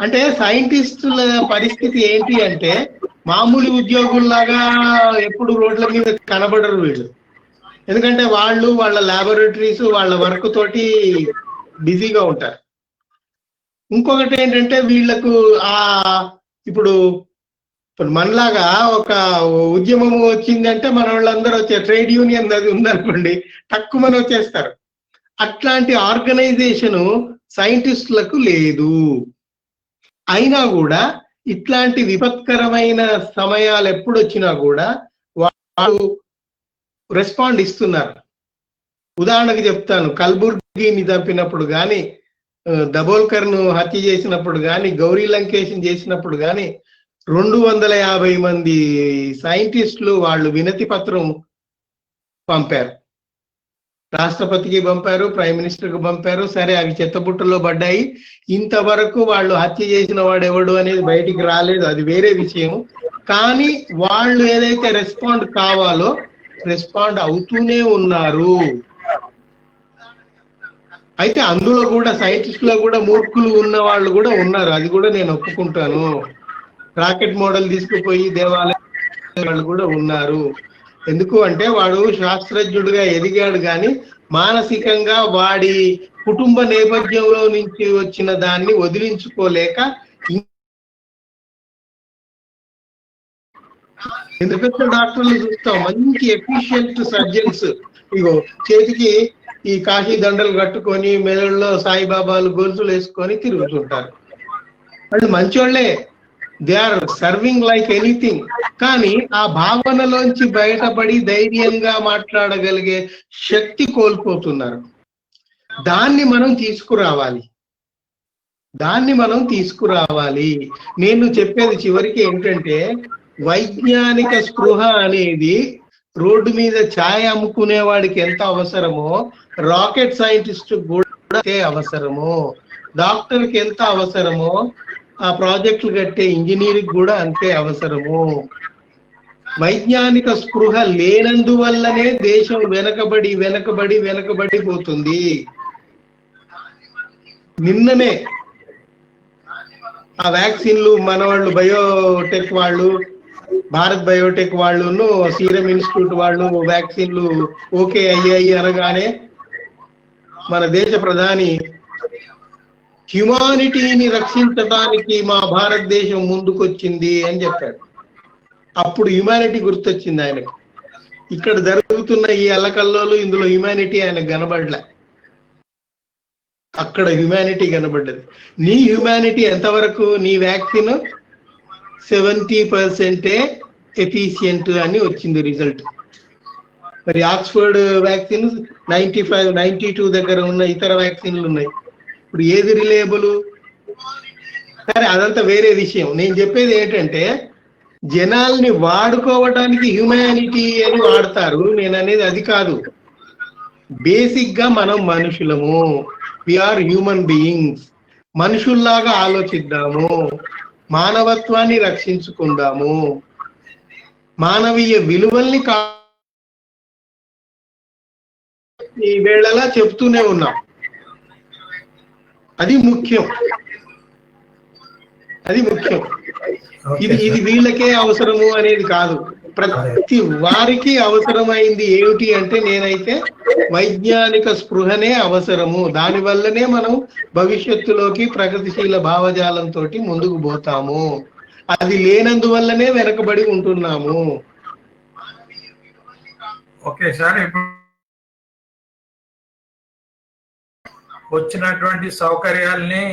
Speaker 2: అంటే సైంటిస్టుల పరిస్థితి ఏంటి అంటే, మామూలు ఉద్యోగుల్లాగా ఎప్పుడు రోడ్ల మీద కనబడరు వీళ్ళు. ఎందుకంటే వాళ్ళు వాళ్ళ ల్యాబొరేటరీస్, వాళ్ళ వర్క్ తోటి బిజీగా ఉంటారు. ఇంకొకటి ఏంటంటే వీళ్ళకు ఇప్పుడు మనలాగా ఒక ఉద్యమం వచ్చిందంటే మన వాళ్ళందరూ వచ్చే, ట్రేడ్ యూనియన్ అది ఉందనుకోండి, తక్కువని వచ్చేస్తారు. అట్లాంటి ఆర్గనైజేషను సైంటిస్టులకు లేదు. అయినా కూడా ఇట్లాంటి విపత్కరమైన సమయాలు ఎప్పుడు వచ్చినా కూడా వాళ్ళు రెస్పాండ్ ఇస్తున్నారు. ఉదాహరణకు చెప్తాను, కల్బుర్గిని చంపినప్పుడు కానీ, దబోల్కర్ ను హత్య చేసినప్పుడు కానీ, గౌరీ లంకేష్ని చేసినప్పుడు కానీ 250 మంది సైంటిస్టులు వాళ్ళు వినతి పత్రం పంపారు. రాష్ట్రపతికి పంపారు, ప్రైమ్ మినిస్టర్ కి పంపారు. సరే, అవి చెత్తబుట్టలో పడ్డాయి. ఇంతవరకు వాళ్ళు హత్య చేసిన వాడు ఎవడు అనేది బయటికి రాలేదు, అది వేరే విషయం. కానీ వాళ్ళు ఏదైతే రెస్పాండ్ కావాలో రెస్పాండ్ అవుతూనే ఉన్నారు. అయితే అందులో కూడా సైంటిస్టులో కూడా మూర్ఖులు ఉన్న వాళ్ళు కూడా ఉన్నారు, అది కూడా నేను ఒప్పుకుంటాను. రాకెట్ మోడల్ తీసుకుపోయి దేవాలయం వాళ్ళు కూడా ఉన్నారు. ఎందుకు అంటే వాడు శాస్త్రజ్ఞుడిగా ఎదిగాడు, కానీ మానసికంగా వాడి కుటుంబ నేపథ్యంలో నుంచి వచ్చిన దాన్ని వదిలించుకోలేక, ఎందుకంటే డాక్టర్లు చూస్తాం మంచి ఎఫిషియెంట్ సర్జన్స్, ఇగో చేతికి ఈ కాశీ దండలు కట్టుకొని మెదడులో సాయిబాబాలు గొలుసులు వేసుకొని తిరుగుతుంటారు. వాళ్ళు మంచోళ్లే, they are serving like anything. కానీ ఆ భావనలోంచి బయటపడి ధైర్యంగా మాట్లాడగలిగే శక్తి కోల్పోతున్నారు. దాన్ని మనం తీసుకురావాలి. నేను చెప్పేది చివరికి ఏంటంటే, వైజ్ఞానిక స్పృహ అనేది రోడ్డు మీద ఛాయ్ అమ్ముకునే వాడికి ఎంత అవసరమో రాకెట్ సైంటిస్ట్ కూడా అవసరము, డాక్టర్కి ఎంత అవసరమో ఆ ప్రాజెక్టులు కట్టే ఇంజనీర్కి కూడా అంతే అవసరము. వైజ్ఞానిక స్పృహ లేనందువల్లనే దేశం వెనకబడి పోతుంది. నిన్ననే ఆ వ్యాక్సిన్లు మన వాళ్ళు బయోటెక్ వాళ్ళు, భారత్ బయోటెక్ వాళ్ళును సీరం ఇన్స్టిట్యూట్ వాళ్ళు వ్యాక్సిన్లు ఓకే అయ్యాయి అనగానే మన దేశ ప్రధాని హ్యుమానిటీని రక్షించడానికి మా భారతదేశం ముందుకొచ్చింది అని చెప్పాడు. అప్పుడు హ్యుమానిటీ గుర్తొచ్చింది ఆయనకు. ఇక్కడ జరుగుతున్న ఈ అల్లకల్లోలు ఇందులో హ్యుమానిటీ ఆయనకు కనబడలే, అక్కడ హ్యుమానిటీ కనబడ్డది. నీ హ్యుమానిటీ ఎంతవరకు? నీ వ్యాక్సిన్ 70% ఎఫిషియంట్ అని వచ్చింది రిజల్ట్. మరి ఆక్స్ఫర్డ్ వ్యాక్సిన్ 95, 92 దగ్గర ఉన్న ఇతర వ్యాక్సిన్లు ఉన్నాయి. ఇప్పుడు ఏది రిలయబుల్? సరే, అదంతా వేరే విషయం. నేను చెప్పేది ఏంటంటే, జనాల్ని వాడుకోవడానికి హ్యుమానిటీ అని వాడతారు. నేను అనేది అది కాదు. బేసిక్ గా మనం మనుషులము, వీఆర్ హ్యూమన్ బీయింగ్స్. మనుషుల్లాగా ఆలోచిద్దాము, మానవత్వాన్ని రక్షించుకుందాము, మానవీయ విలువల్ని ఈ వేళలా చెప్తూనే ఉన్నాం. అది ముఖ్యం. ఇది వీళ్ళకే అవసరము అనేది కాదు, ప్రతి వారికి అవసరమైంది ఏమిటి అంటే, నేనైతే వైజ్ఞానిక స్పృహనే అవసరము. దానివల్లనే మనం భవిష్యత్తులోకి ప్రగతిశీల భావజాలంతో ముందుకు పోతాము. అది లేనందువల్లనే వెనకబడి ఉంటున్నాము.
Speaker 1: ఓకే సార్, ఇప్పుడు వచ్చినటువంటి సౌకర్యాల్ని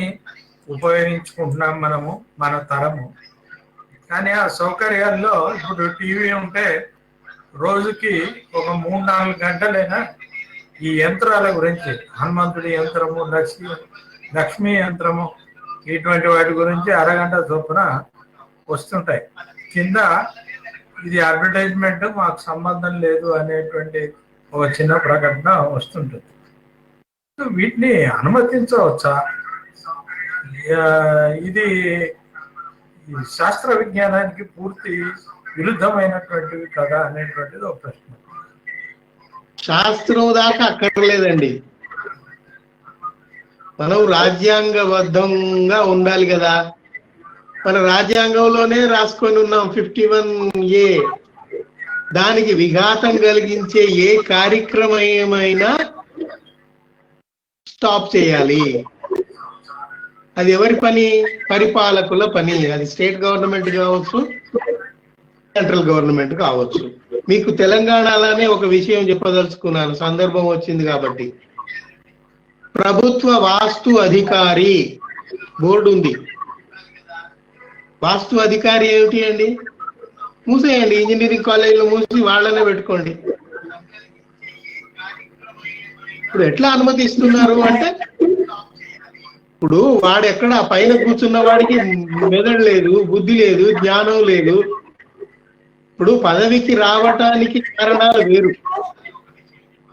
Speaker 1: ఉపయోగించుకుంటున్నాం మనము, మన తరము. కానీ ఆ సౌకర్యాల్లో ఇప్పుడు టీవీ ఉంటే రోజుకి ఒక 3-4 గంటలైనా ఈ యంత్రాల గురించి, హనుమంతుడి యంత్రము, లక్ష్మీ యంత్రము, ఇటువంటి వాటి గురించి అరగంట చొప్పున వస్తుంటాయి. కింద ఇది అడ్వర్టైజ్మెంట్, మాకు సంబంధం లేదు అనేటువంటి ఒక చిన్న ప్రకటన వస్తుంటుంది. వీటిని అనుమతించవచ్చా? ఇది శాస్త్ర విజ్ఞానానికి పూర్తి విరుద్ధమైనటువంటివి కదా అనేటువంటిది ఒక ప్రశ్న.
Speaker 2: శాస్త్రం దాకా అక్కర్లేదండి, మనం రాజ్యాంగబద్ధంగా ఉండాలి కదా. మన రాజ్యాంగంలోనే రాసుకొని ఉన్నాం 51A. దానికి విఘాతం కలిగించే ఏ కార్యక్రమమైనా స్టాప్ చేయాలి. అది ఎవరి పని? పరిపాలకుల పని. అది స్టేట్ గవర్నమెంట్ కావచ్చు, సెంట్రల్ గవర్నమెంట్ కావచ్చు. మీకు తెలంగాణలోనే ఒక విషయం చెప్పదలుచుకున్నాను, సందర్భం వచ్చింది కాబట్టి. ప్రభుత్వ వాస్తు అధికారి బోర్డు ఉంది. వాస్తు అధికారి ఏమిటి అండి? మూసేయండి, ఇంజనీరింగ్ కాలేజీలో మూసి వాళ్ళనే పెట్టుకోండి. ఇప్పుడు ఎట్లా అనుమతిస్తున్నారు అంటే, ఇప్పుడు వాడు ఎక్కడ పైన కూర్చున్న వాడికి మెదడు లేదు, బుద్ధి లేదు, జ్ఞానం లేదు. ఇప్పుడు పదవికి రావటానికి కారణాలు వేరు,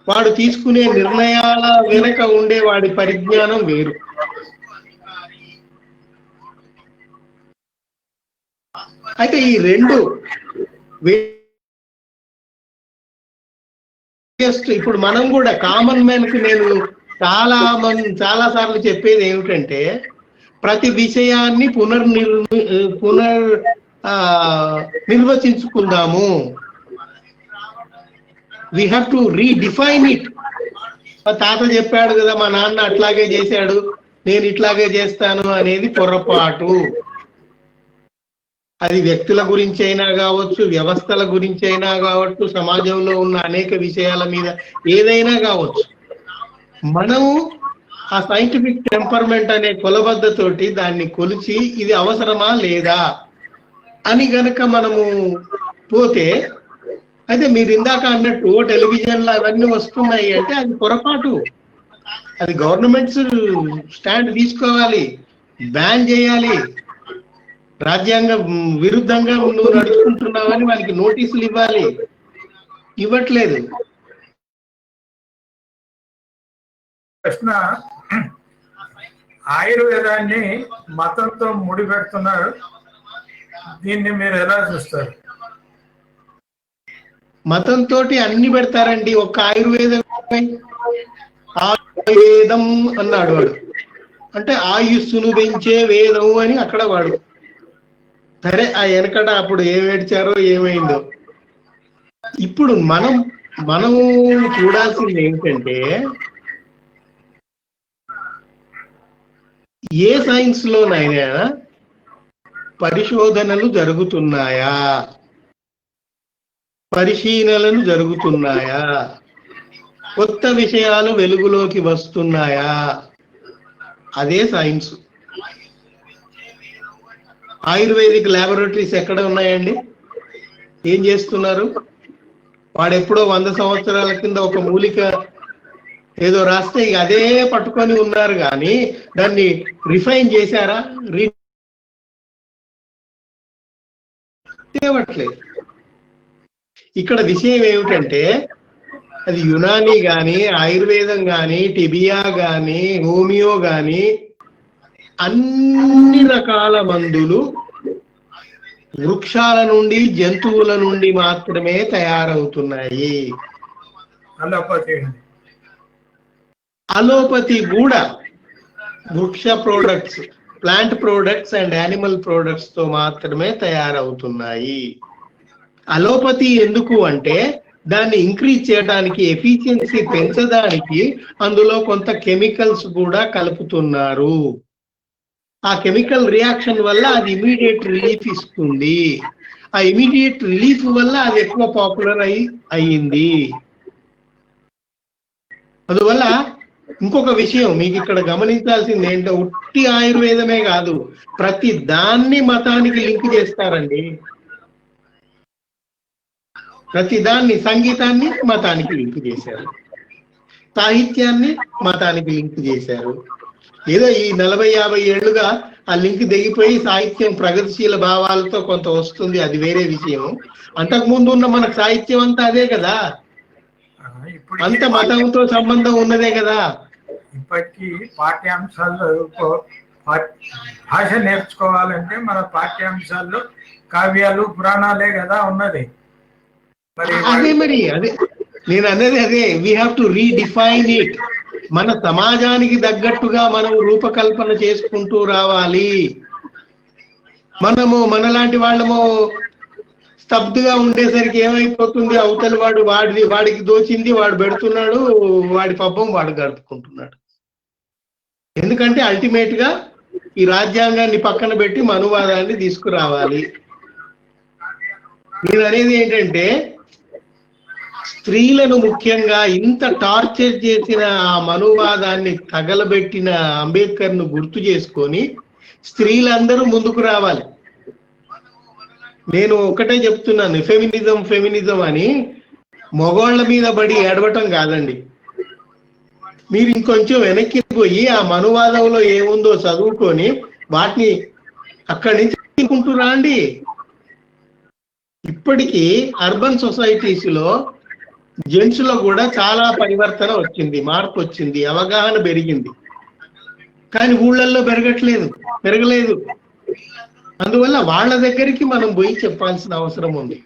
Speaker 2: వాడు తీసుకునే నిర్ణయాల వెనుక ఉండే వాడి పరిజ్ఞానం వేరు. అయితే ఈ రెండు ఇప్పుడు మనం కూడా కామన్ మ్యాన్ కి నేను చాలా సార్లు చెప్పేది ఏమిటంటే, ప్రతి విషయాన్ని నిర్వచించుకుందాము. We have to redefine it. మా తాత చెప్పాడు కదా, మా నాన్న అట్లాగే చేశాడు, నేను ఇట్లాగే చేస్తాను అనేది పొరపాటు. అది వ్యక్తుల గురించి అయినా కావచ్చు, వ్యవస్థల గురించి అయినా కావచ్చు, సమాజంలో ఉన్న అనేక విషయాల మీద ఏదైనా కావచ్చు. మనము ఆ సైంటిఫిక్ టెంపర్మెంట్ అనే కొలబద్దతోటి దాన్ని కొలిచి ఇది అవసరమా లేదా అని గనక మనము పోతే, అయితే మీరు ఇందాక అన్నట్టు టెలివిజన్లో అవన్నీ వస్తున్నాయి అంటే అది పొరపాటు. అది గవర్నమెంట్స్ స్టాండ్ తీసుకోవాలి, బ్యాన్ చేయాలి. రాజ్యాంగ విరుద్ధంగా నువ్వు నడుచుకుంటున్నావని వాళ్ళకి నోటీసులు ఇవ్వాలి, ఇవ్వట్లేదు.
Speaker 1: ప్రశ్న, ఆయుర్వేదాన్ని మతంతో ముడిపెడుతున్నారు, దీన్ని మీరు ఎలా చూస్తారు?
Speaker 2: మతంతో అన్ని పెడతారండి. ఒక్క ఆయుర్వేదం అన్నాడు వాడు, అంటే ఆయుస్సును పెంచే వేదం అని అక్కడ వాడు. సరే, ఆ వెనకట అప్పుడు ఏం ఏడ్చారో ఏమైందో. ఇప్పుడు మనం చూడాల్సింది ఏంటంటే, ఏ సైన్స్ లోనైనా పరిశోధనలు జరుగుతున్నాయా, పరిశీలనలు జరుగుతున్నాయా, కొత్త విషయాలు వెలుగులోకి వస్తున్నాయా, అదే సైన్స్. ఆయుర్వేదిక్ ల్యాబొరేటరీస్ ఎక్కడ ఉన్నాయండి? ఏం చేస్తున్నారు? వాడెప్పుడో 100 సంవత్సరాల కింద ఒక మూలిక ఏదో రాస్తే అదే పట్టుకొని ఉన్నారు, కానీ దాన్ని రిఫైన్ చేశారా? తేవట్లేదు. ఇక్కడ విషయం ఏమిటంటే, అది యునాని కానీ, ఆయుర్వేదం కానీ, టిబియా కానీ, హోమియో కానీ, అన్ని రకాల మందులు వృక్షాల నుండి, జంతువుల నుండి మాత్రమే తయారవుతున్నాయి. అలోపతి కూడా వృక్ష products, plant products and animal products తో మాత్రమే తయారవుతున్నాయి. అలోపతి ఎందుకు అంటే, దాన్ని ఇంక్రీజ్ చేయడానికి, ఎఫిషియన్సీ పెంచడానికి అందులో కొంత కెమికల్స్ కూడా కలుపుతున్నారు. ఆ కెమికల్ రియాక్షన్ వల్ల అది ఇమీడియట్ రిలీఫ్ ఇస్తుంది. ఆ ఇమీడియట్ రిలీఫ్ వల్ల అది ఎక్కువ పాపులర్ అయ్యింది. అందువల్ల ఇంకొక విషయం మీకు ఇక్కడ గమనించాల్సింది ఏంటో, ఉట్టి ఆయుర్వేదమే కాదు, ప్రతి దాన్ని మతానికి లింక్ చేస్తారండి. ప్రతి దాన్ని, సంగీతాన్ని మతానికి లింక్ చేశారు, సాహిత్యాన్ని మతానికి లింక్ చేశారు. ఏదో ఈ 40-50 ఏళ్లుగా ఆ లింక్ దిగిపోయి సాహిత్యం ప్రగతిశీల భావాలతో కొంత వస్తుంది, అది వేరే విషయం. అంతకుముందు ఉన్న మన సాహిత్యం అంతా అదే కదా, అంత మతంతో సంబంధం ఉన్నదే కదా.
Speaker 1: ఇప్పటికీ పాఠ్యాంశాల్లో భాష నేర్చుకోవాలంటే మన పాఠ్యాంశాల్లో కావ్యాలు, పురాణాలే కదా ఉన్నది.
Speaker 2: అదే నేను అనేది అదే, we have to redefine it. మన సమాజానికి తగ్గట్టుగా మనం రూపకల్పన చేసుకుంటూ రావాలి. మనలాంటి వాళ్ళము స్తబ్దుగా ఉండేసరికి ఏమైపోతుంది, అవతలి వాడికి దోచింది వాడు పెడుతున్నాడు, వాడి పబ్బం వాడు గడుపుకుంటున్నాడు. ఎందుకంటే అల్టిమేట్ గా ఈ రాజ్యాంగాన్ని పక్కన పెట్టి మనువాదాన్ని తీసుకురావాలి. నేను అనేది ఏంటంటే, స్త్రీలను ముఖ్యంగా ఇంత టార్చర్ చేసిన ఆ మనువాదాన్ని తగలబెట్టిన అంబేద్కర్ ను గుర్తు చేసుకొని స్త్రీలందరూ ముందుకు రావాలి. నేను ఒకటే చెప్తున్నాను, ఫెమినిజం అని మగవాళ్ళ మీద పడి ఏడవటం కాదండి. మీరు ఇంకొంచెం వెనక్కి పోయి ఆ మనువాదంలో ఏముందో చదువుకొని వాటిని అక్కడి నుంచి తీసుకుంటురా అండి. ఇప్పటికీ అర్బన్ సొసైటీస్ లో జెంట్స్ లో కూడా చాలా పరివర్తన వచ్చింది, మార్పు వచ్చింది, అవగాహన పెరిగింది. కానీ ఊళ్ళల్లో పెరగలేదు. అందువల్ల వాళ్ళ దగ్గరికి మనం పోయి చెప్పాల్సిన అవసరం ఉంది.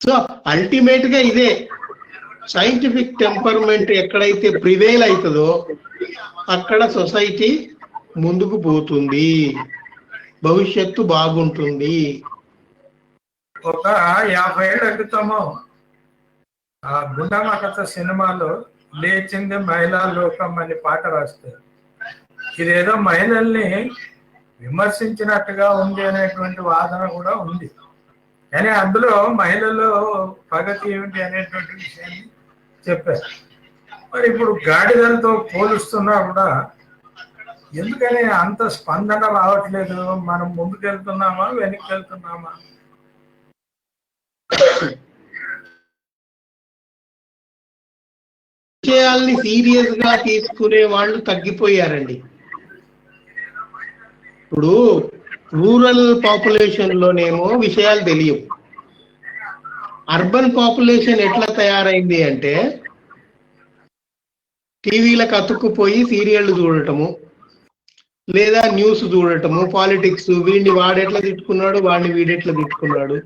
Speaker 2: సో అల్టిమేట్ గా ఇదే, సైంటిఫిక్ టెంపర్మెంట్ ఎక్కడైతే ప్రివేల్ అవుతుందో అక్కడ సొసైటీ ముందుకు పోతుంది, భవిష్యత్తు బాగుంటుంది.
Speaker 1: ఒక 50 ఏళ్ల క్రితము ఆ గుండమ్మ కథ సినిమాలో లేచింది మహిళా లోకం అని పాట రాస్తారు. ఇదేదో మహిళల్ని విమర్శించినట్టుగా ఉంది అనేటువంటి వాదన కూడా ఉంది. కానీ అందులో మహిళలు ప్రగతి ఏమిటి అనేటువంటి విషయాన్ని చెప్పారు. మరి ఇప్పుడు గాడిదలతో పోలుస్తున్నా కూడా ఎందుకని అంత స్పందన రావట్లేదు? మనం ముందుకెళ్తున్నామా, వెనక్కి వెళ్తున్నామా?
Speaker 2: విషయాల్ని సీరియస్ గా తీసుకునే వాళ్ళు తగ్గిపోయారండి. ఇప్పుడు రూరల్ పాపులేషన్ లోనేమో విషయాలు తెలియవు. అర్బన్ పాపులేషన్ ఎట్లా తయారైంది అంటే టీవీలకు అతుక్కుపోయి సీరియళ్లు చూడటము, లేదా న్యూస్ చూడటము, పాలిటిక్స్, వీడిని వాడెట్లా తిట్టుకున్నాడు, వాడిని వీడెట్లా తిట్టుకున్నాడు,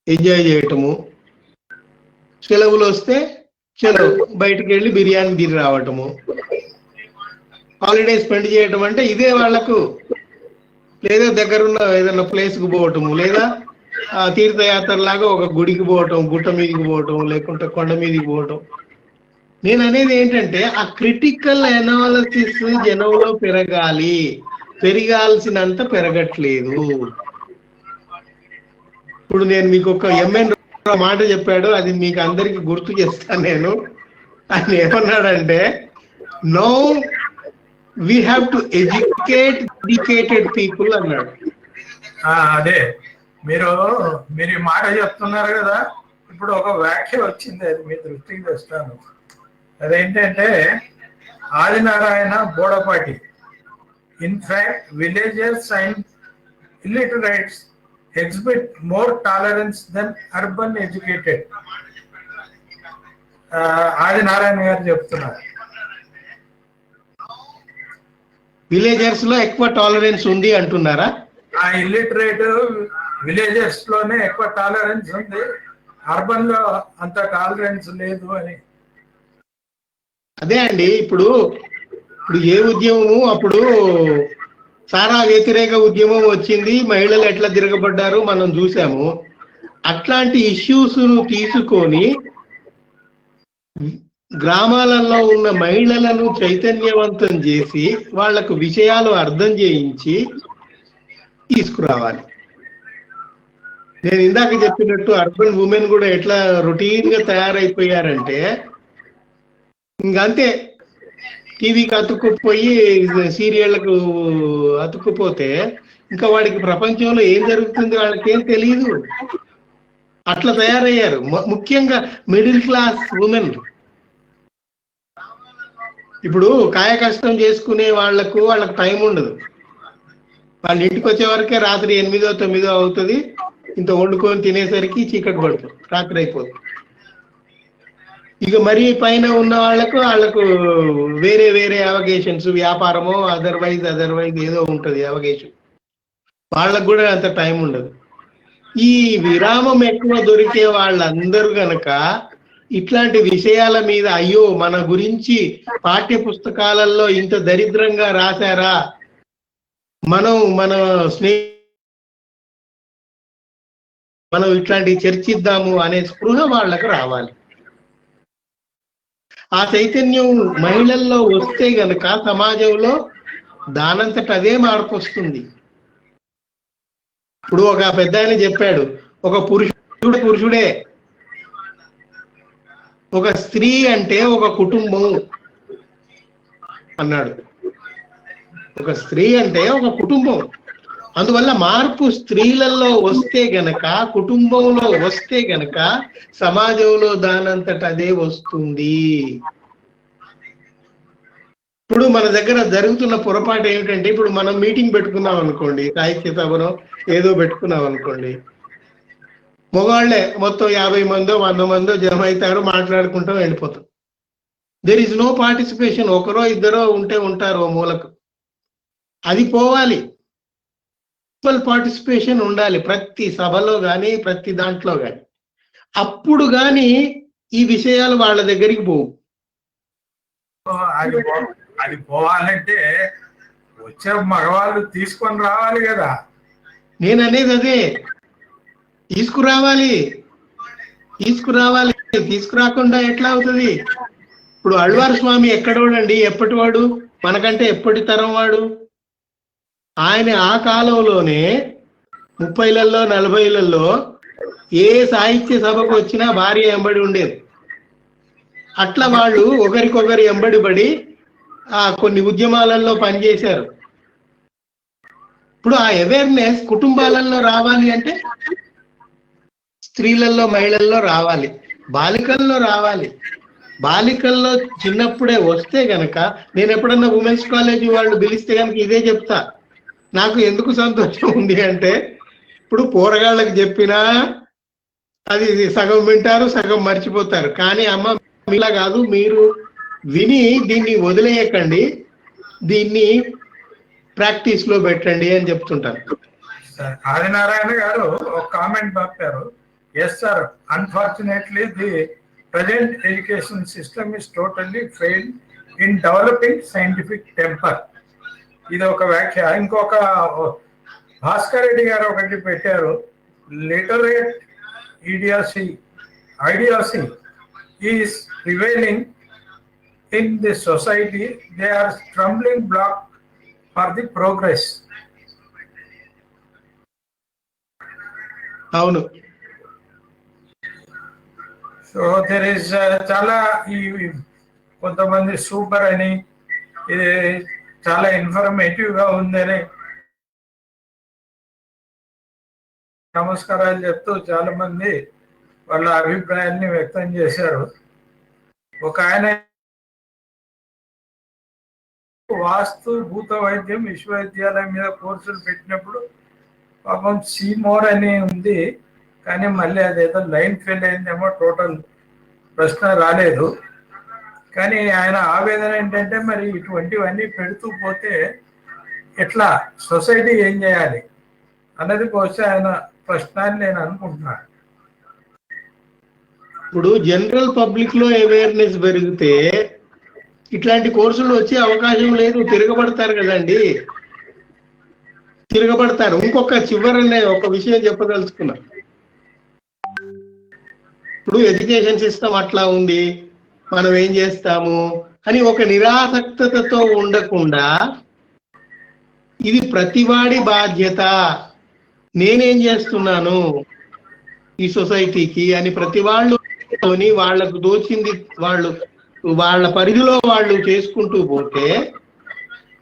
Speaker 2: ఎంజాయ్ చేయటము, సెలవులు వస్తే చలో బయటకు వెళ్ళి బిర్యానీ తిని రావటము, హాలిడే స్పెండ్ చేయటం అంటే ఇదే వాళ్లకు. లేదా దగ్గరున్న ఏదైనా ప్లేస్ కు పోవటము, లేదా తీర్థయాత్రలాగా ఒక గుడికి పోవటం, గుట్ట మీదకి పోవటం, లేకుంటే కొండ మీదకి పోవటం. నేను అనేది ఏంటంటే ఆ క్రిటికల్ అనాలిసిస్ జనంలో పెరగాల్సినంత పెరగట్లేదు. ఇప్పుడు నేను మీకు ఒక ఎంఎన్ మాట చెప్పాడు, అది మీకు అందరికి గుర్తు చేస్తాను నేను. ఆయన ఏమన్నాడంటే, no we have to educated people అన్నాడు.
Speaker 1: అదే మీరు ఈ మాట చెప్తున్నారు కదా, ఇప్పుడు ఒక వ్యాఖ్య వచ్చింది, అది మీ దృష్టికి తెస్తాను. అదేంటంటే Adinarayana Bodapati, in fact villagers and illiterates exhibit more tolerance than urban educated. ఆది నారాయణ గారు చెప్తున్నారు.
Speaker 2: విలేజర్స్ లో ఎక్కువ టాలరెన్స్ ఉంది అంటున్నారా?
Speaker 1: ఆ ఇల్లిటరేట్ విలేజెస్ లోనే ఎక్కువ టాలరెన్స్ ఉంది, అర్బన్ లో అంత టాలరెన్స్ లేదు అని.
Speaker 2: అదే అండి, ఇప్పుడు ఏ ఉద్యమము, అప్పుడు సారా వ్యతిరేక ఉద్యమం వచ్చింది, మహిళలు ఎట్లా తిరగబడ్డారు మనం చూసాము. అట్లాంటి ఇష్యూస్ ను తీసుకొని గ్రామాలలో ఉన్న మహిళలను చైతన్యవంతం చేసి వాళ్లకు విషయాలు అర్థం చేయించి తీసుకురావాలి. నేను ఇందాక చెప్పినట్టు అర్బన్ ఉమెన్ కూడా ఎట్లా రొటీన్ గా తయారైపోయారంటే ఇంకంతే, టీవీకి అతుక్కుపోయి సీరియళ్లకు అతుక్కుపోతే ఇంకా వాడికి ప్రపంచంలో ఏం జరుగుతుంది వాళ్ళకి ఏం తెలియదు. అట్లా తయారయ్యారు ముఖ్యంగా మిడిల్ క్లాస్ ఉమెన్. ఇప్పుడు కాయ కష్టం చేసుకునే వాళ్ళకు టైం ఉండదు. వాళ్ళ ఇంటికి వచ్చే వరకే రాత్రి 8, 9 అవుతుంది. ఇంత వండుకొని తినేసరికి చీకటి పడుతుంది, రాత్రి అయిపోతుంది. ఇక మరీ పైన ఉన్న వాళ్ళకు వేరే అవగేషన్స్, వ్యాపారమో అదర్వైజ్ ఏదో ఉంటది అవగేషన్, వాళ్ళకు కూడా అంత టైం ఉండదు. ఈ విరామం ఎక్కువ దొరికే వాళ్ళందరూ గనక ఇట్లాంటి విషయాల మీద అయ్యో మన గురించి పాఠ్య పుస్తకాలలో ఇంత దరిద్రంగా రాశారా, మనం ఇట్లాంటివి చర్చిద్దాము అనే స్పృహ వాళ్ళకు రావాలి. ఆ చైతన్యం మహిళల్లో వస్తే గనక సమాజంలో దానంతట అదే మార్పు వస్తుంది. ఇప్పుడు ఒక పెద్ద ఆయన చెప్పాడు, ఒక పురుషుడే, ఒక స్త్రీ అంటే ఒక కుటుంబం అన్నాడు. ఒక స్త్రీ అంటే ఒక కుటుంబం. అందువల్ల మార్పు స్త్రీలలో వస్తే గనక, కుటుంబంలో వస్తే గనక సమాజంలో దానంతట అదే వస్తుంది. ఇప్పుడు మన దగ్గర జరుగుతున్న పొరపాటు ఏమిటంటే, ఇప్పుడు మనం మీటింగ్ పెట్టుకున్నాం అనుకోండి, సాహిత్య సభలో ఏదో పెట్టుకున్నాం అనుకోండి, మగవాళ్లే మొత్తం 50 మందో 100 మందో జమ అవుతారు, మాట్లాడుకుంటూ వెళ్ళిపోతాం. There is no participation. ఒకరో ఇద్దరో ఉంటే ఉంటారు ఓ మూలకు. అది పోవాలి. ఈక్వల్ పార్టిసిపేషన్ ఉండాలి ప్రతి సభలో కానీ ప్రతి దాంట్లో కానీ. అప్పుడు కానీ ఈ విషయాలు వాళ్ళ దగ్గరికి పోవు.
Speaker 1: అది పోవాలంటే వచ్చే మగవాళ్ళు తీసుకొని రావాలి కదా.
Speaker 2: నేను అనేది అదే, తీసుకురావాలి. తీసుకురాకుండా ఎట్లా అవుతుంది? ఇప్పుడు అల్వార్ స్వామి ఎక్కడోడండి, ఎప్పటివాడు, మనకంటే ఎప్పటి తరం వాడు. ఆయన ఆ కాలంలోనే 30లలో 40లలో ఏ సాహిత్య సభకు వచ్చినా భార్య ఎంబడి ఉండేది. అట్లా వాళ్ళు ఒకరికొకరు ఎంబడి పడి కొన్ని ఉద్యమాలలో పనిచేశారు. ఇప్పుడు ఆ అవేర్నెస్ కుటుంబాలలో రావాలి అంటే స్త్రీలలో మహిళల్లో రావాలి, బాలికల్లో రావాలి. బాలికల్లో చిన్నప్పుడే వస్తే గనక, నేను ఎప్పుడన్నా ఉమెన్స్ కాలేజీ వాళ్ళు పిలిస్తే కనుక ఇదే చెప్తా. నాకు ఎందుకు సంతోషం ఉంది అంటే, ఇప్పుడు పోరగాళ్ళకి చెప్పినా అది సగం వింటారు, సగం మర్చిపోతారు. కానీ అమ్మ మీలా కాదు, మీరు విని దీన్ని వదిలేయకండి, దీన్ని ప్రాక్టీస్ లో పెట్టండి అని చెప్తుంటారు.
Speaker 1: ఆదినారాయణ గారు ఒక కామెంట్ పంపారు. Yes sir, unfortunately the present education system is totally failed in developing scientific temper. ఇది ఒక వ్యాఖ్య. ఇంకొక భాస్కర్ రెడ్డి గారు ఒకటి పెట్టారు. Literate idiocy is prevailing in the society. They are strumbling block for the progress.
Speaker 2: అవును.
Speaker 1: సో దెర్ ఇస్ చాలా ఈ కొంతమంది సూపర్ అని, ఇది చాలా ఇన్ఫర్మేటివ్ గా ఉందని నమస్కారాలు చెప్తూ చాలా మంది వాళ్ళ అభిప్రాయాన్ని వ్యక్తం చేశారు. ఒక ఆయన వాస్తు భూత వైద్యం విశ్వవిద్యాలయం మీద కోర్సులు పెట్టినప్పుడు పాపం సీమోర్ అని ఉంది, కానీ మళ్ళీ అదేదో లైన్ ఫెయిల్ అయిందేమో, టోటల్ ప్రశ్న రాలేదు. కానీ ఆయన ఆవేదన ఏంటంటే, మరి ఇటువంటివన్నీ పెడుతూ పోతే ఎట్లా, సొసైటీ ఏం చేయాలి అన్నది బహుశా ఆయన ప్రశ్న అని నేను అనుకుంటున్నాను.
Speaker 2: ఇప్పుడు జనరల్ పబ్లిక్ లో అవేర్నెస్ పెరిగితే ఇట్లాంటి కోర్సులు వచ్చే అవకాశం లేదు. తిరగబడతారు కదండి, తిరగబడతారు. ఇంకొక చివరనే ఒక విషయం చెప్పదలుచుకున్నా. ఇప్పుడు ఎడ్యుకేషన్ సిస్టమ్ అట్లా ఉంది, మనం ఏం చేస్తాము అని ఒక నిరాసక్తతో ఉండకుండా, ఇది ప్రతివాడి బాధ్యత, నేనేం చేస్తున్నాను ఈ సొసైటీకి అని ప్రతి వాళ్ళు వాళ్లకు దోచింది వాళ్ళు వాళ్ళ పరిధిలో వాళ్ళు చేసుకుంటూ పోతే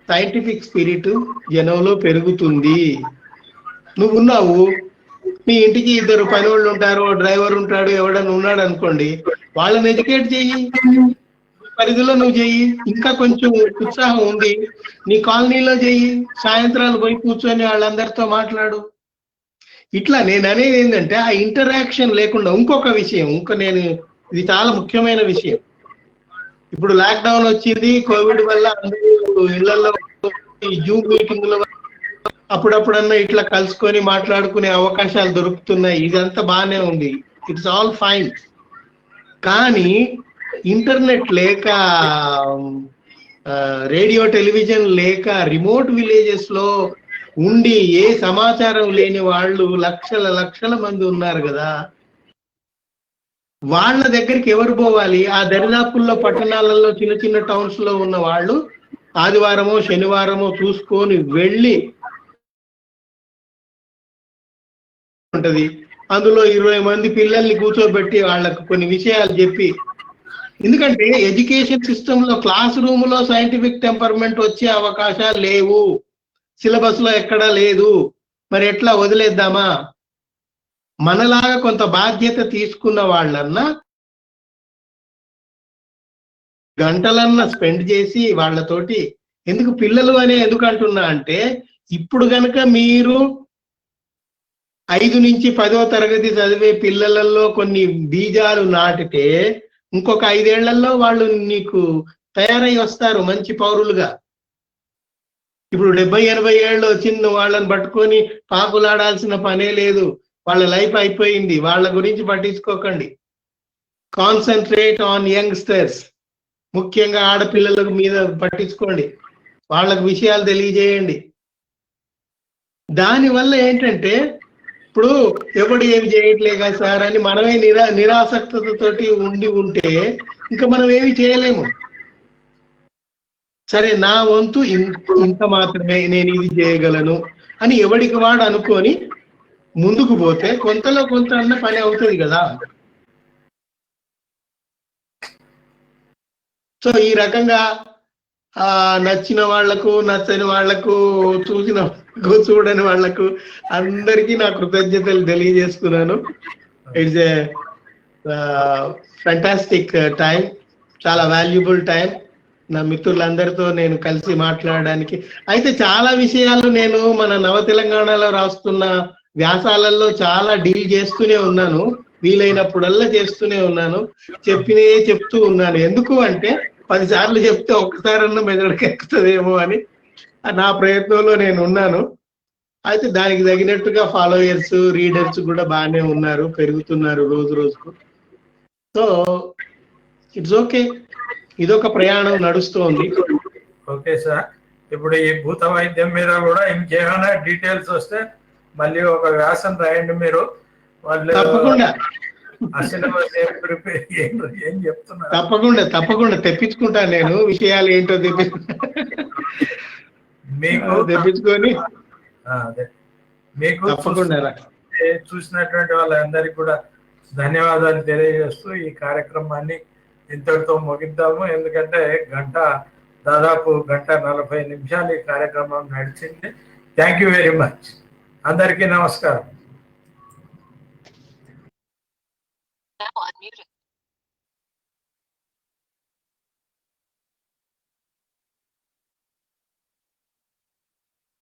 Speaker 2: సైంటిఫిక్ స్పిరిట్ జనంలో పెరుగుతుంది. నువ్వు ఉన్నావు, మీ ఇంటికి 2 పని వాళ్ళు ఉంటారు, డ్రైవర్ ఉంటాడు, ఎవడన్నా ఉన్నాడు అనుకోండి, వాళ్ళని ఎడ్యుకేట్ చెయ్యి, పరిధిలో నువ్వు చెయ్యి. ఇంకా కొంచెం ఉత్సాహం ఉంది, నీ కాలనీలో చెయ్యి, సాయంత్రాలు పోయి కూర్చొని వాళ్ళందరితో మాట్లాడు. ఇట్లా నేను అనేది ఏంటంటే, ఆ ఇంటరాక్షన్ లేకుండా. ఇంకొక విషయం, ఇది చాలా ముఖ్యమైన విషయం. ఇప్పుడు లాక్డౌన్ వచ్చింది, కోవిడ్ వల్ల అందరూ ఇళ్లలో జూమ్ మీటింగ్ల అప్పుడప్పుడన్నా ఇట్లా కలుసుకొని మాట్లాడుకునే అవకాశాలు దొరుకుతున్నాయి. ఇదంతా బాగానే ఉంది, ఇట్స్ ఆల్ ఫైన్. కానీ ఇంటర్నెట్ లేక, రేడియో టెలివిజన్ లేక, రిమోట్ విలేజెస్ లో ఉండి ఏ సమాచారం లేని వాళ్ళు లక్షల మంది ఉన్నారు కదా. వాళ్ళ దగ్గరికి ఎవరు పోవాలి? ఆ దరిదాపుల్లో పట్టణాలలో చిన్న చిన్న టౌన్స్ లో ఉన్న వాళ్ళు ఆదివారమో శనివారమో చూసుకొని వెళ్ళి ఉంటది. అందులో 20 మంది పిల్లల్ని కూర్చోబెట్టి వాళ్ళకు కొన్ని విషయాలు చెప్పి, ఎందుకంటే ఎడ్యుకేషన్ సిస్టమ్ లో క్లాస్ రూమ్ లో సైంటిఫిక్ టెంపర్మెంట్ వచ్చే అవకాశాలు లేవు, సిలబస్ లో ఎక్కడా లేదు. మరి ఎట్లా వదిలేద్దామా? మనలాగా కొంత బాధ్యత తీసుకున్న వాళ్ళన్నా గంటలన్నా స్పెండ్ చేసి వాళ్ళతోటి, ఎందుకు పిల్లలు అనే ఎందుకు అంటున్నా అంటే, ఇప్పుడు గనక మీరు 5 నుంచి 10వ తరగతి చదివే పిల్లలలో కొన్ని బీజాలు నాటితే ఇంకొక 5 ఏళ్లలో వాళ్ళు నీకు తయారై వస్తారు మంచి పౌరులుగా. ఇప్పుడు 70-80 ఏళ్ళు వచ్చిన వాళ్ళని పట్టుకొని పాకులాడాల్సిన పనే లేదు. వాళ్ళ లైఫ్ అయిపోయింది. వాళ్ళ గురించి పట్టించుకోకండి. Concentrate on youngsters. ముఖ్యంగా ఆడపిల్లల మీద పట్టించుకోండి. వాళ్ళకు విషయాలు తెలియజేయండి. దానివల్ల ఏంటంటే, ఇప్పుడు ఎవడు ఏమి చేయట్లేగా సార్ అని మనమే నిరాసక్తతతోటి ఉంటే ఇంకా మనం ఏమి చేయలేము. సరే, నా వంతు ఇంత మాత్రమే, నేను ఇది చేయగలను అని ఎవడికి వాడు అనుకొని ముందుకు పోతే కొంతలో కొంత అన్న పని అవుతుంది కదా. సో ఈ రకంగా నచ్చిన వాళ్లకు, నచ్చని వాళ్లకు, చూసిన వాళ్ళకు, చూడని వాళ్లకు అందరికీ నా కృతజ్ఞతలు తెలియజేస్తున్నాను. ఇట్స్ ఏ ఫ్యాంటాస్టిక్ టైం, చాలా వాల్యుబుల్ టైం నా మిత్రులందరితో నేను కలిసి మాట్లాడడానికి. అయితే చాలా విషయాలు నేను మన నవ తెలంగాణలో రాస్తున్న వ్యాసాలలో చాలా డీల్ చేస్తూనే ఉన్నాను, వీలైనప్పుడల్లా చేస్తూనే ఉన్నాను, చెప్తూ ఉన్నాను. ఎందుకు అంటే 10 సార్లు చెప్తే ఒక్కసారన్నా మెదడుకి ఎక్కుతుందేమో అని నా ప్రయత్నంలో నేను ఉన్నాను. అయితే దానికి తగినట్టుగా ఫాలోయర్స్, రీడర్స్ కూడా బాగానే ఉన్నారు, పెరుగుతున్నారు రోజు రోజుకు. సో ఇట్స్ ఓకే, ఇదొక ప్రయాణం నడుస్తోంది.
Speaker 1: ఓకే సార్, ఇప్పుడు ఈ భూత వైద్యం మీద కూడా ఇంకేమైనా డీటెయిల్స్ వస్తే మళ్ళీ ఒక వ్యాసం రాయండి మీరు. వాళ్ళు
Speaker 2: తప్పకుండా
Speaker 1: ఏం చెప్తున్నారు?
Speaker 2: తప్పకుండా తెప్పించుకుంటాను నేను, విషయాలు ఏంటో
Speaker 1: మీకు
Speaker 2: తెప్పించుకొని
Speaker 1: అదే మీకు
Speaker 2: తప్పకుండా
Speaker 1: చూసినటువంటి వాళ్ళందరికీ కూడా ధన్యవాదాలు తెలియజేస్తూ ఈ కార్యక్రమాన్ని ఇంతటితో ముగిద్దాము. ఎందుకంటే దాదాపు 1:40 నిమిషాలు ఈ కార్యక్రమం నడిచింది. Thank you very much. అందరికీ నమస్కారం.